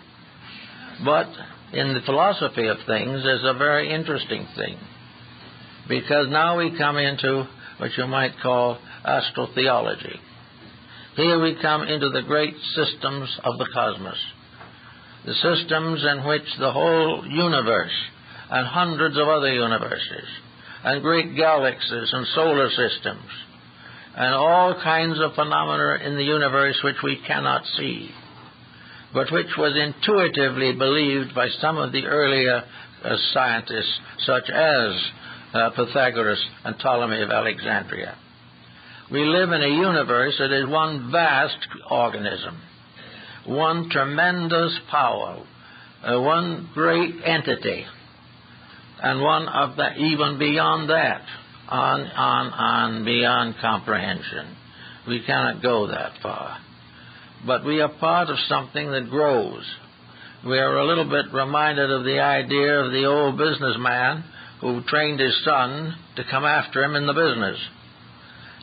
But in the philosophy of things, there's a very interesting thing. Because now we come into what you might call astral theology. Here we come into the great systems of the cosmos. The systems in which the whole universe and hundreds of other universes and great galaxies and solar systems and all kinds of phenomena in the universe which we cannot see. but which was intuitively believed by some of the earlier scientists, such as Pythagoras and Ptolemy of Alexandria. We live in a universe that is one vast organism, one tremendous power, one great entity, and one of that even beyond that, on beyond comprehension. We cannot go that far. But we are part of something that grows. We are a little bit reminded of the idea of the old businessman who trained his son to come after him in the business.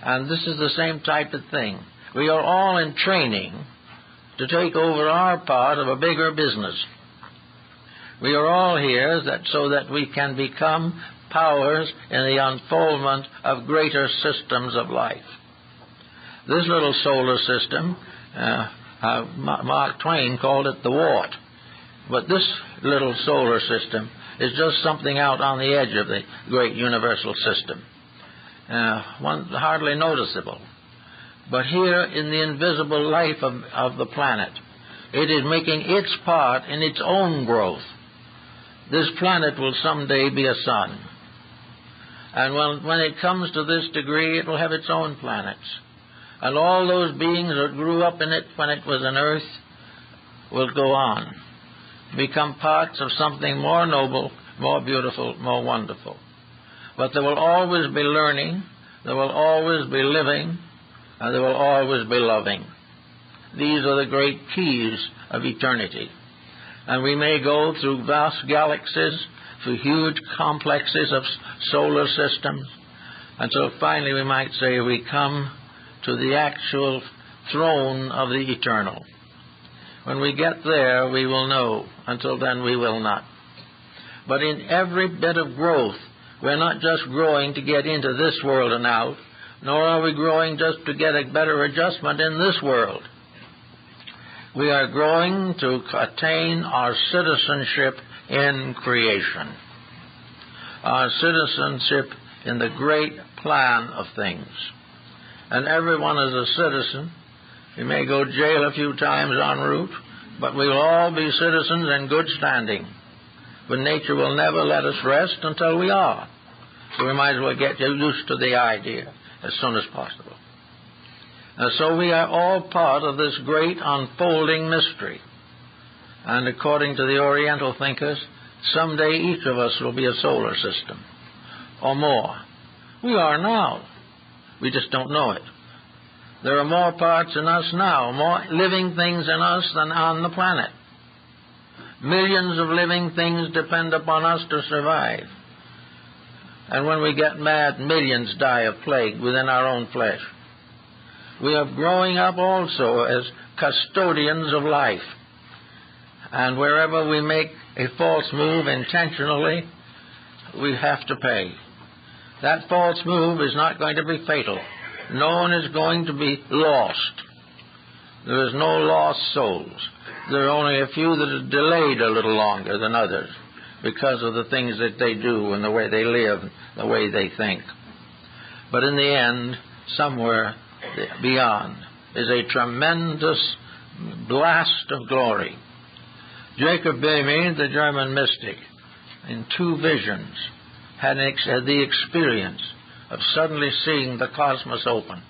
And this is the same type of thing. We are all in training to take over our part of a bigger business. We are all here so that we can become powers in the unfoldment of greater systems of life. This little solar system, Mark Twain called it the wart. But this little solar system is just something out on the edge of the great universal system. One hardly noticeable. But here in the invisible life of the planet, it is making its part in its own growth. This planet will someday be a sun. And when it comes to this degree, it will have its own planets. And all those beings that grew up in it when it was an earth will go on, become parts of something more noble, more beautiful, more wonderful. But there will always be learning, there will always be living, and there will always be loving. These are the great keys of eternity. And we may go through vast galaxies, through huge complexes of solar systems, until finally we might say we come to the actual throne of the eternal. When we get there, we will know. Until then, we will not. But in every bit of growth, we're not just growing to get into this world and out, nor are we growing just to get a better adjustment in this world. We are growing to attain our citizenship in creation, our citizenship in the great plan of things. And everyone is a citizen. We may go to jail a few times en route, but we will all be citizens in good standing. But nature will never let us rest until we are. So we might as well get used to the idea as soon as possible. And so we are all part of this great unfolding mystery. And according to the Oriental thinkers, someday each of us will be a solar system, or more. We are now. We just don't know it. There are more parts in us now, more living things in us than on the planet. Millions of living things depend upon us to survive. And when we get mad, millions die of plague within our own flesh. We are growing up also as custodians of life. And wherever we make a false move intentionally, we have to pay. That false move is not going to be fatal. No one is going to be lost. There is no lost souls. There are only a few that are delayed a little longer than others because of the things that they do and the way they live, the way they think. But in the end, somewhere beyond is a tremendous blast of glory. Jacob Boehme, the German mystic, in 2 visions, had the experience of suddenly seeing the cosmos open.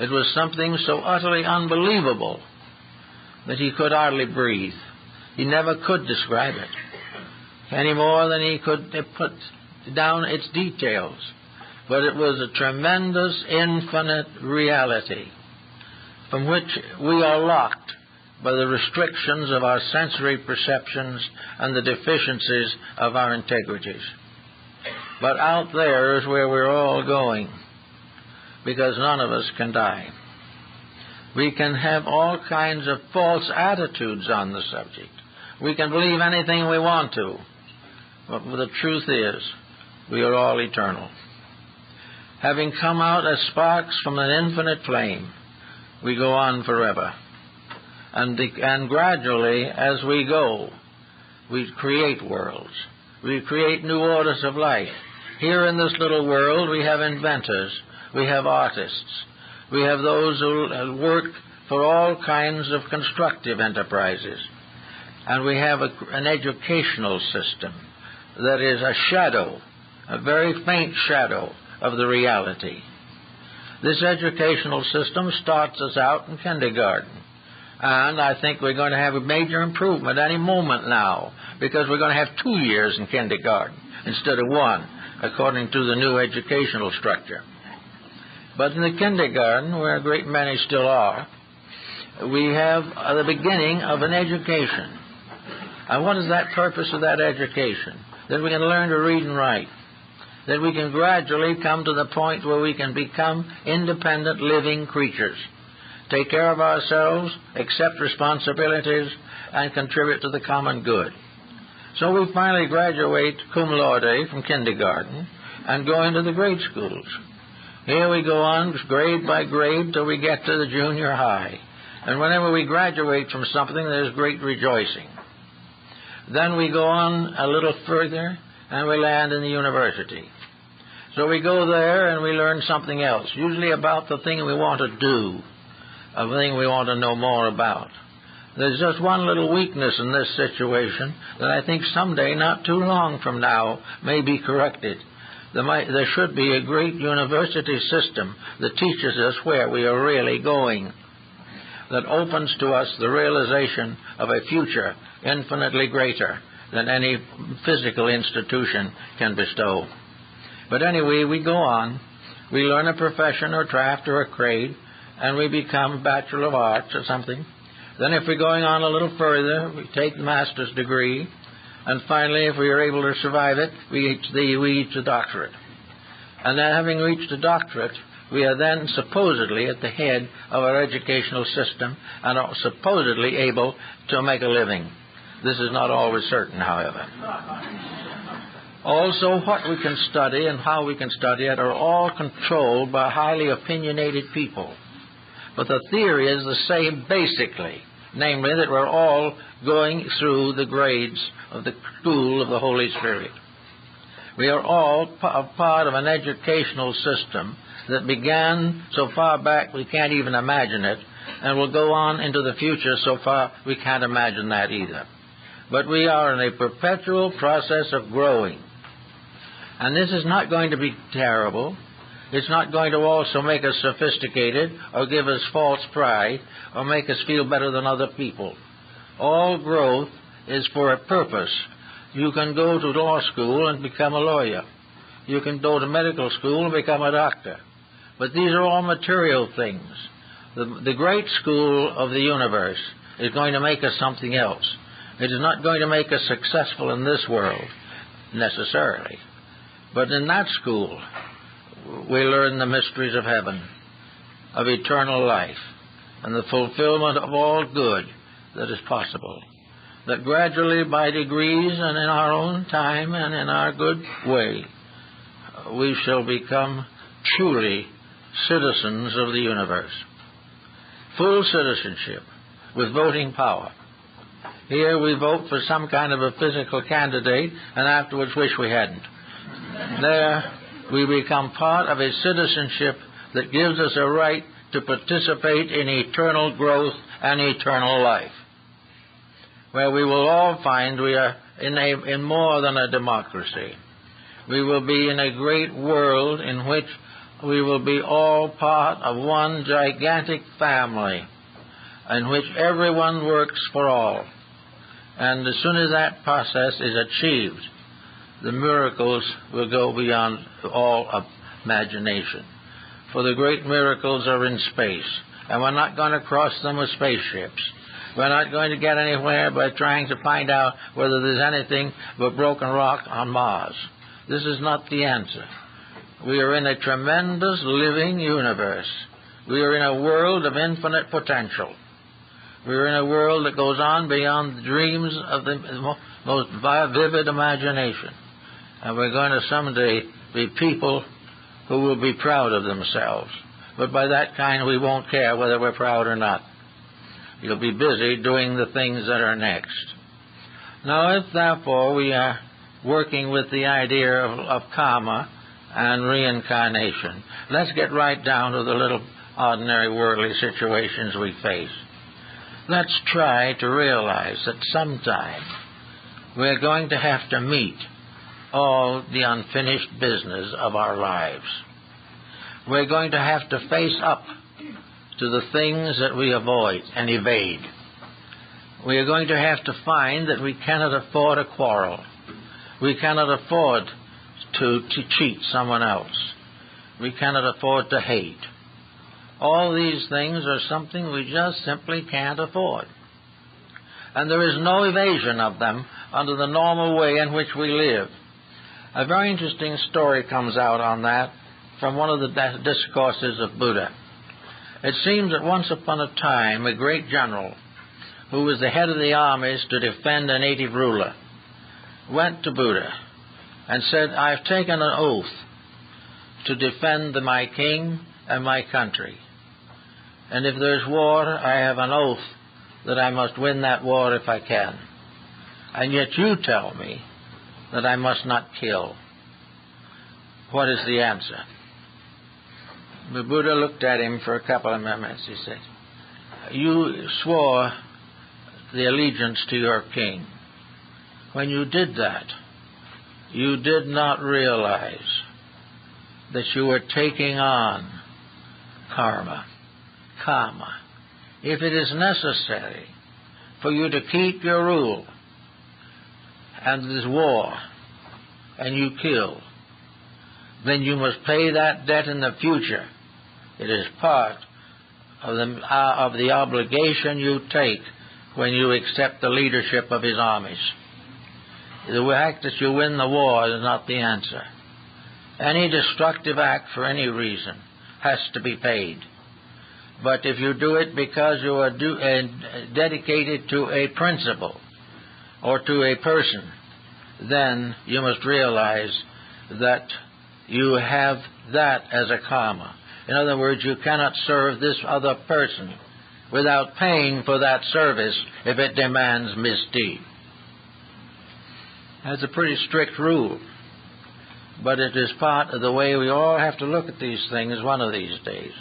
It was something so utterly unbelievable that he could hardly breathe. He never could describe it, any more than he could put down its details. But it was a tremendous, infinite reality from which we are locked by the restrictions of our sensory perceptions and the deficiencies of our integrities. But out there is where we're all going, because none of us can die. We can have all kinds of false attitudes on the subject. We can believe anything we want to. But the truth is, we are all eternal. Having come out as sparks from an infinite flame, we go on forever. And gradually, as we go, we create worlds. We create new orders of life. Here in this little world, we have inventors. We have artists. We have those who work for all kinds of constructive enterprises. And we have an educational system that is a shadow, a very faint shadow of the reality. This educational system starts us out in kindergarten. And I think we're going to have a major improvement any moment now, because we're going to have 2 years in kindergarten instead of 1, according to the new educational structure. But in the kindergarten, where a great many still are, we have the beginning of an education. And what is that purpose of that education? That we can learn to read and write. That we can gradually come to the point where we can become independent living creatures. Take care of ourselves, accept responsibilities, and contribute to the common good. So we finally graduate cum laude from kindergarten and go into the grade schools. Here we go on grade by grade till we get to the junior high. And whenever we graduate from something, there's great rejoicing. Then we go on a little further and we land in the university. So we go there and we learn something else, usually about the thing we want to do, a thing we want to know more about. There's just one little weakness in this situation that I think someday, not too long from now, may be corrected. There should be a great university system that teaches us where we are really going, that opens to us the realization of a future infinitely greater than any physical institution can bestow. But anyway, we go on. We learn a profession or craft or a trade, and we become Bachelor of Arts or something. Then if we're going on a little further, we take the master's degree, and finally, if we are able to survive it, we reach the doctorate. And then having reached the doctorate, we are then supposedly at the head of our educational system and are supposedly able to make a living. This is not always certain, however. Also, what we can study and how we can study it are all controlled by highly opinionated people. But the theory is the same basically, namely that we're all going through the grades of the school of the Holy Spirit. We are all part of an educational system that began so far back we can't even imagine it, and will go on into the future so far we can't imagine that either. But we are in a perpetual process of growing. And this is not going to be terrible. It's not going to also make us sophisticated or give us false pride or make us feel better than other people. All growth is for a purpose. You can go to law school and become a lawyer. You can go to medical school and become a doctor. But these are all material things. The great school of the universe is going to make us something else. It is not going to make us successful in this world, necessarily. But in that school, we learn the mysteries of heaven, of eternal life, and the fulfillment of all good that is possible. That gradually, by degrees, and in our own time and in our good way, we shall become truly citizens of the universe. Full citizenship with voting power. Here we vote for some kind of a physical candidate and afterwards wish we hadn't. There we become part of a citizenship that gives us a right to participate in eternal growth and eternal life, where we will all find we are in more than a democracy. We will be in a great world in which we will be all part of one gigantic family in which everyone works for all. And as soon as that process is achieved, the miracles will go beyond all imagination. For the great miracles are in space, and we're not going to cross them with spaceships. We're not going to get anywhere by trying to find out whether there's anything but broken rock on Mars. This is not the answer. We are in a tremendous living universe. We are in a world of infinite potential. We are in a world that goes on beyond the dreams of the most vivid imagination. And we're going to someday be people who will be proud of themselves. But by that kind, we won't care whether we're proud or not. You'll be busy doing the things that are next. Now, if therefore we are working with the idea of karma and reincarnation, let's get right down to the little ordinary worldly situations we face. Let's try to realize that sometime we're going to have to meet all the unfinished business of our lives. We're going to have to face up to the things that we avoid and evade. We are going to have to find that we cannot afford a quarrel. We cannot afford to cheat someone else. We cannot afford to hate. All these things are something we just simply can't afford. And there is no evasion of them under the normal way in which we live. A very interesting story comes out on that from one of the discourses of Buddha. It seems that once upon a time, a great general, who was the head of the armies to defend a native ruler, went to Buddha and said, "I've taken an oath to defend my king and my country. And if there's war, I have an oath that I must win that war if I can. And yet you tell me that I must not kill. What is the answer?" The Buddha looked at him for a couple of minutes. He said, "You swore the allegiance to your king. When you did that, you did not realize that you were taking on karma. If it is necessary for you to keep your rule, and there's war, and you kill, then you must pay that debt in the future. It is part of the obligation you take when you accept the leadership of his armies. The fact that you win the war is not the answer. Any destructive act for any reason has to be paid. But if you do it because you are dedicated to a principle or to a person, then you must realize that you have that as a karma. In other words, you cannot serve this other person without paying for that service if it demands misdeed. That's a pretty strict rule, but it is part of the way we all have to look at these things one of these days.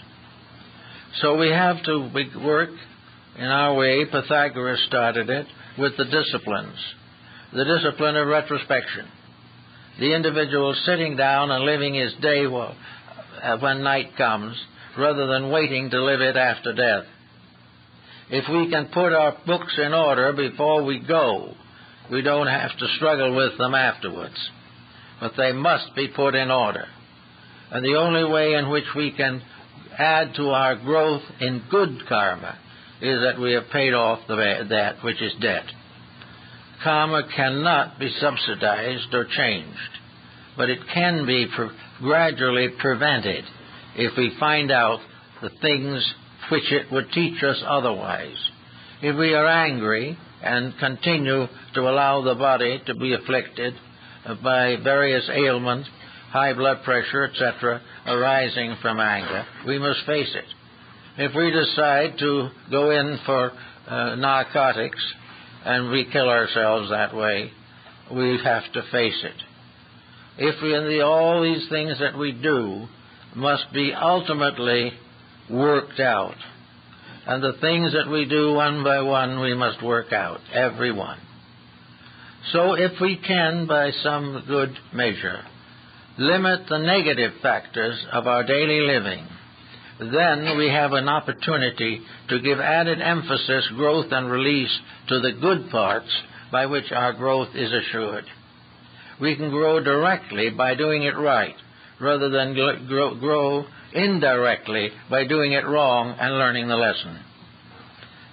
So we have to work in our way. Pythagoras started it with the disciplines. The discipline of retrospection. The individual sitting down and living his day when night comes, rather than waiting to live it after death. If we can put our books in order before we go, we don't have to struggle with them afterwards. But they must be put in order. And the only way in which we can add to our growth in good karma is that we have paid off that which is debt. Karma cannot be subsidized or changed, but it can be gradually prevented if we find out the things which it would teach us otherwise. If we are angry and continue to allow the body to be afflicted by various ailments, high blood pressure, etc., arising from anger, we must face it. If we decide to go in for narcotics and we kill ourselves that way, we have to face it. All these things that we do must be ultimately worked out. And the things that we do one by one, we must work out, every one. So if we can, by some good measure, limit the negative factors of our daily living, then we have an opportunity to give added emphasis, growth, and release to the good parts by which our growth is assured. We can grow directly by doing it right, rather than grow indirectly by doing it wrong and learning the lesson.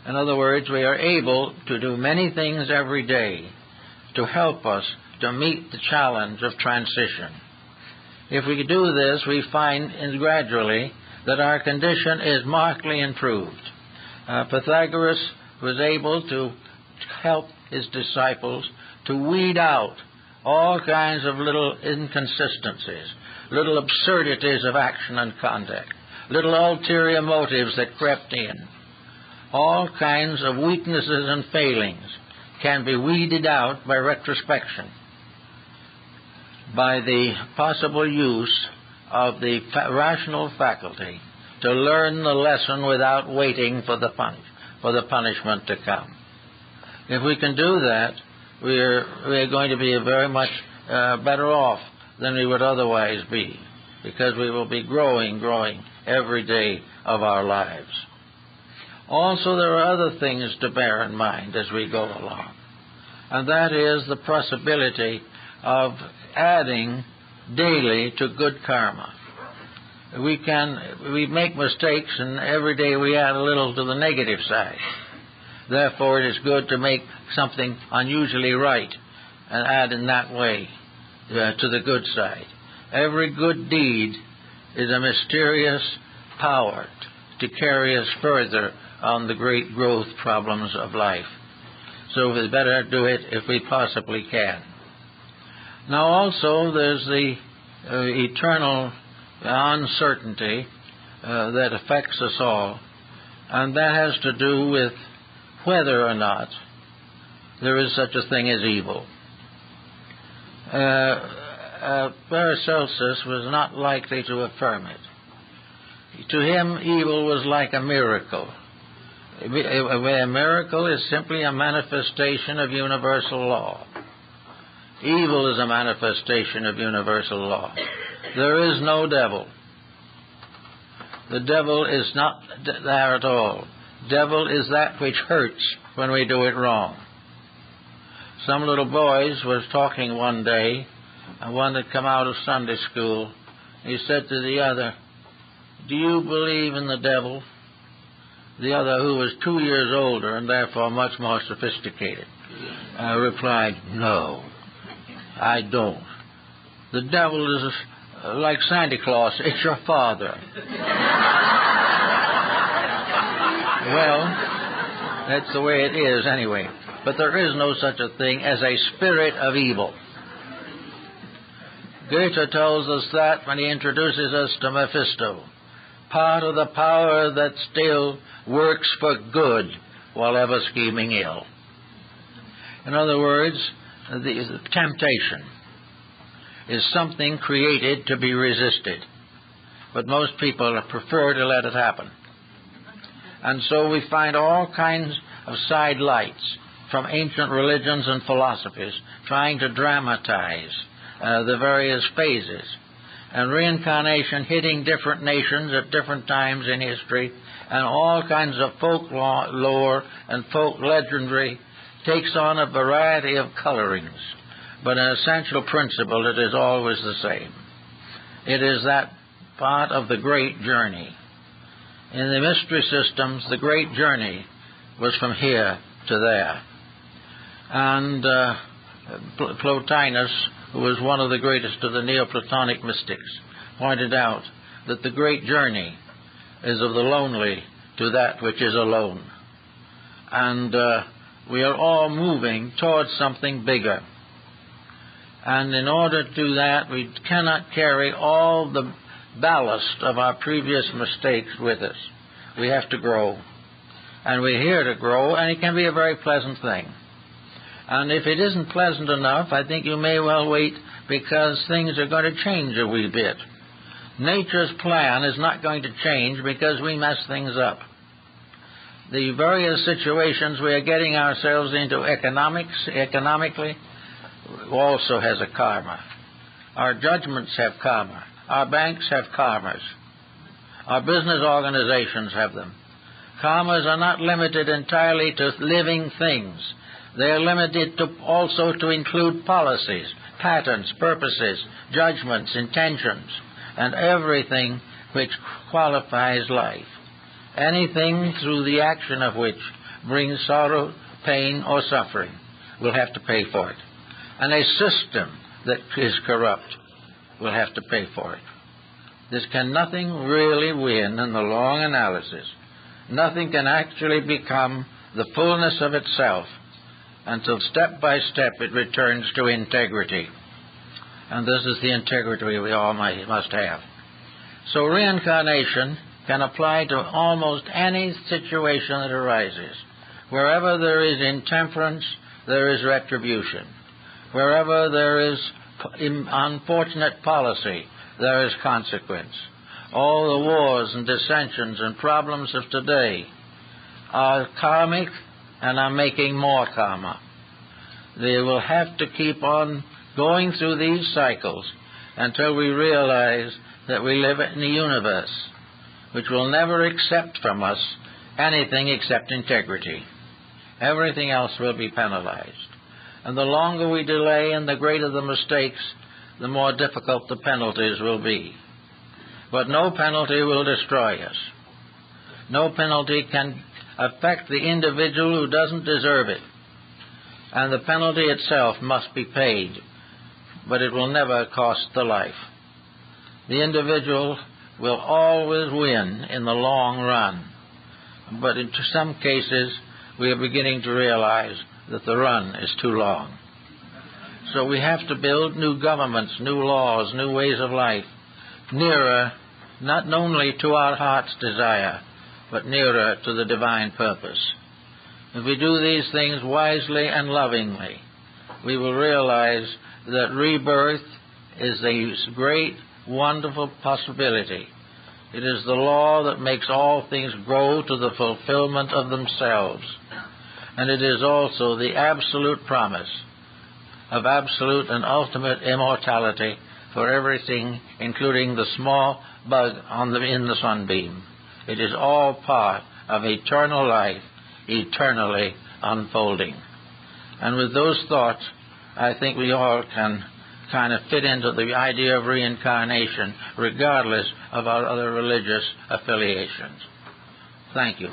In other words, we are able to do many things every day to help us to meet the challenge of transition. If we do this, we find gradually that our condition is markedly improved. Pythagoras was able to help his disciples to weed out all kinds of little inconsistencies, little absurdities of action and conduct, little ulterior motives that crept in. All kinds of weaknesses and failings can be weeded out by retrospection, by the possible use of the rational faculty to learn the lesson without waiting for the punishment to come. If we can do that, we're going to be very much better off than we would otherwise be, because we will be growing every day of our lives. Also, there are other things to bear in mind as we go along, and that is the possibility of adding daily to good karma. We make mistakes, and every day we add a little to the negative side. Therefore, it is good to make something unusually right and add in that way to the good side. Every good deed is a mysterious power to carry us further on the great growth problems of life. So we better do it if we possibly can. Now also there's the eternal uncertainty that affects us all, and that has to do with whether or not there is such a thing as evil. Paracelsus was not likely to affirm it. To him, evil was like a miracle. A miracle is simply a manifestation of universal law. Evil is a manifestation of universal law. There is no devil. The devil is not there at all. Devil is that which hurts when we do it wrong. Some little boys was talking one day, and one had come out of Sunday school. He said to the other, "Do you believe in the devil?" The other, who was 2 years older and therefore much more sophisticated, replied, "No, I don't. The devil is like Santa Claus. It's your father." Well, that's the way it is anyway. But there is no such a thing as a spirit of evil. Goethe tells us that when he introduces us to Mephisto, part of the power that still works for good while ever scheming ill. In other words, the temptation is something created to be resisted, but most people prefer to let it happen. And so we find all kinds of side lights from ancient religions and philosophies trying to dramatize the various phases, and reincarnation hitting different nations at different times in history, and all kinds of folklore and folk legendary takes on a variety of colorings, but an essential principle that is always the same. It is that part of the great journey. In the mystery systems, the great journey was from here to there. And Plotinus, who was one of the greatest of the Neoplatonic mystics, pointed out that the great journey is of the lonely to that which is alone. And we are all moving towards something bigger. And in order to do that, we cannot carry all the ballast of our previous mistakes with us. We have to grow. And we're here to grow, and it can be a very pleasant thing. And if it isn't pleasant enough, I think you may well wait, because things are going to change a wee bit. Nature's plan is not going to change because we mess things up. The various situations we are getting ourselves into economically also has a karma. Our judgments have karma. Our banks have karmas. Our business organizations have them. Karmas are not limited entirely to living things. They are limited also to include policies, patterns, purposes, judgments, intentions, and everything which qualifies life. Anything through the action of which brings sorrow, pain, or suffering will have to pay for it. And a system that is corrupt will have to pay for it. This can nothing really win in the long analysis. Nothing can actually become the fullness of itself until step by step it returns to integrity. And this is the integrity we all must have. So reincarnation can apply to almost any situation that arises. Wherever there is intemperance, there is retribution. Wherever there is unfortunate policy, there is consequence. All the wars and dissensions and problems of today are karmic and are making more karma. They will have to keep on going through these cycles until we realize that we live in a universe which will never accept from us anything except integrity. Everything else will be penalized. And the longer we delay and the greater the mistakes, the more difficult the penalties will be. But no penalty will destroy us. No penalty can affect the individual who doesn't deserve it. And the penalty itself must be paid, but it will never cost the life. The individual will always win in the long run. But in some cases, we are beginning to realize that the run is too long. So we have to build new governments, new laws, new ways of life, nearer not only to our heart's desire, but nearer to the divine purpose. If we do these things wisely and lovingly, we will realize that rebirth is a great, wonderful possibility. It is the law that makes all things grow to the fulfillment of themselves. And it is also the absolute promise of absolute and ultimate immortality for everything, including the small bug in the sunbeam. It is all part of eternal life, eternally unfolding. And with those thoughts, I think we all can kind of fit into the idea of reincarnation, regardless of our other religious affiliations. Thank you.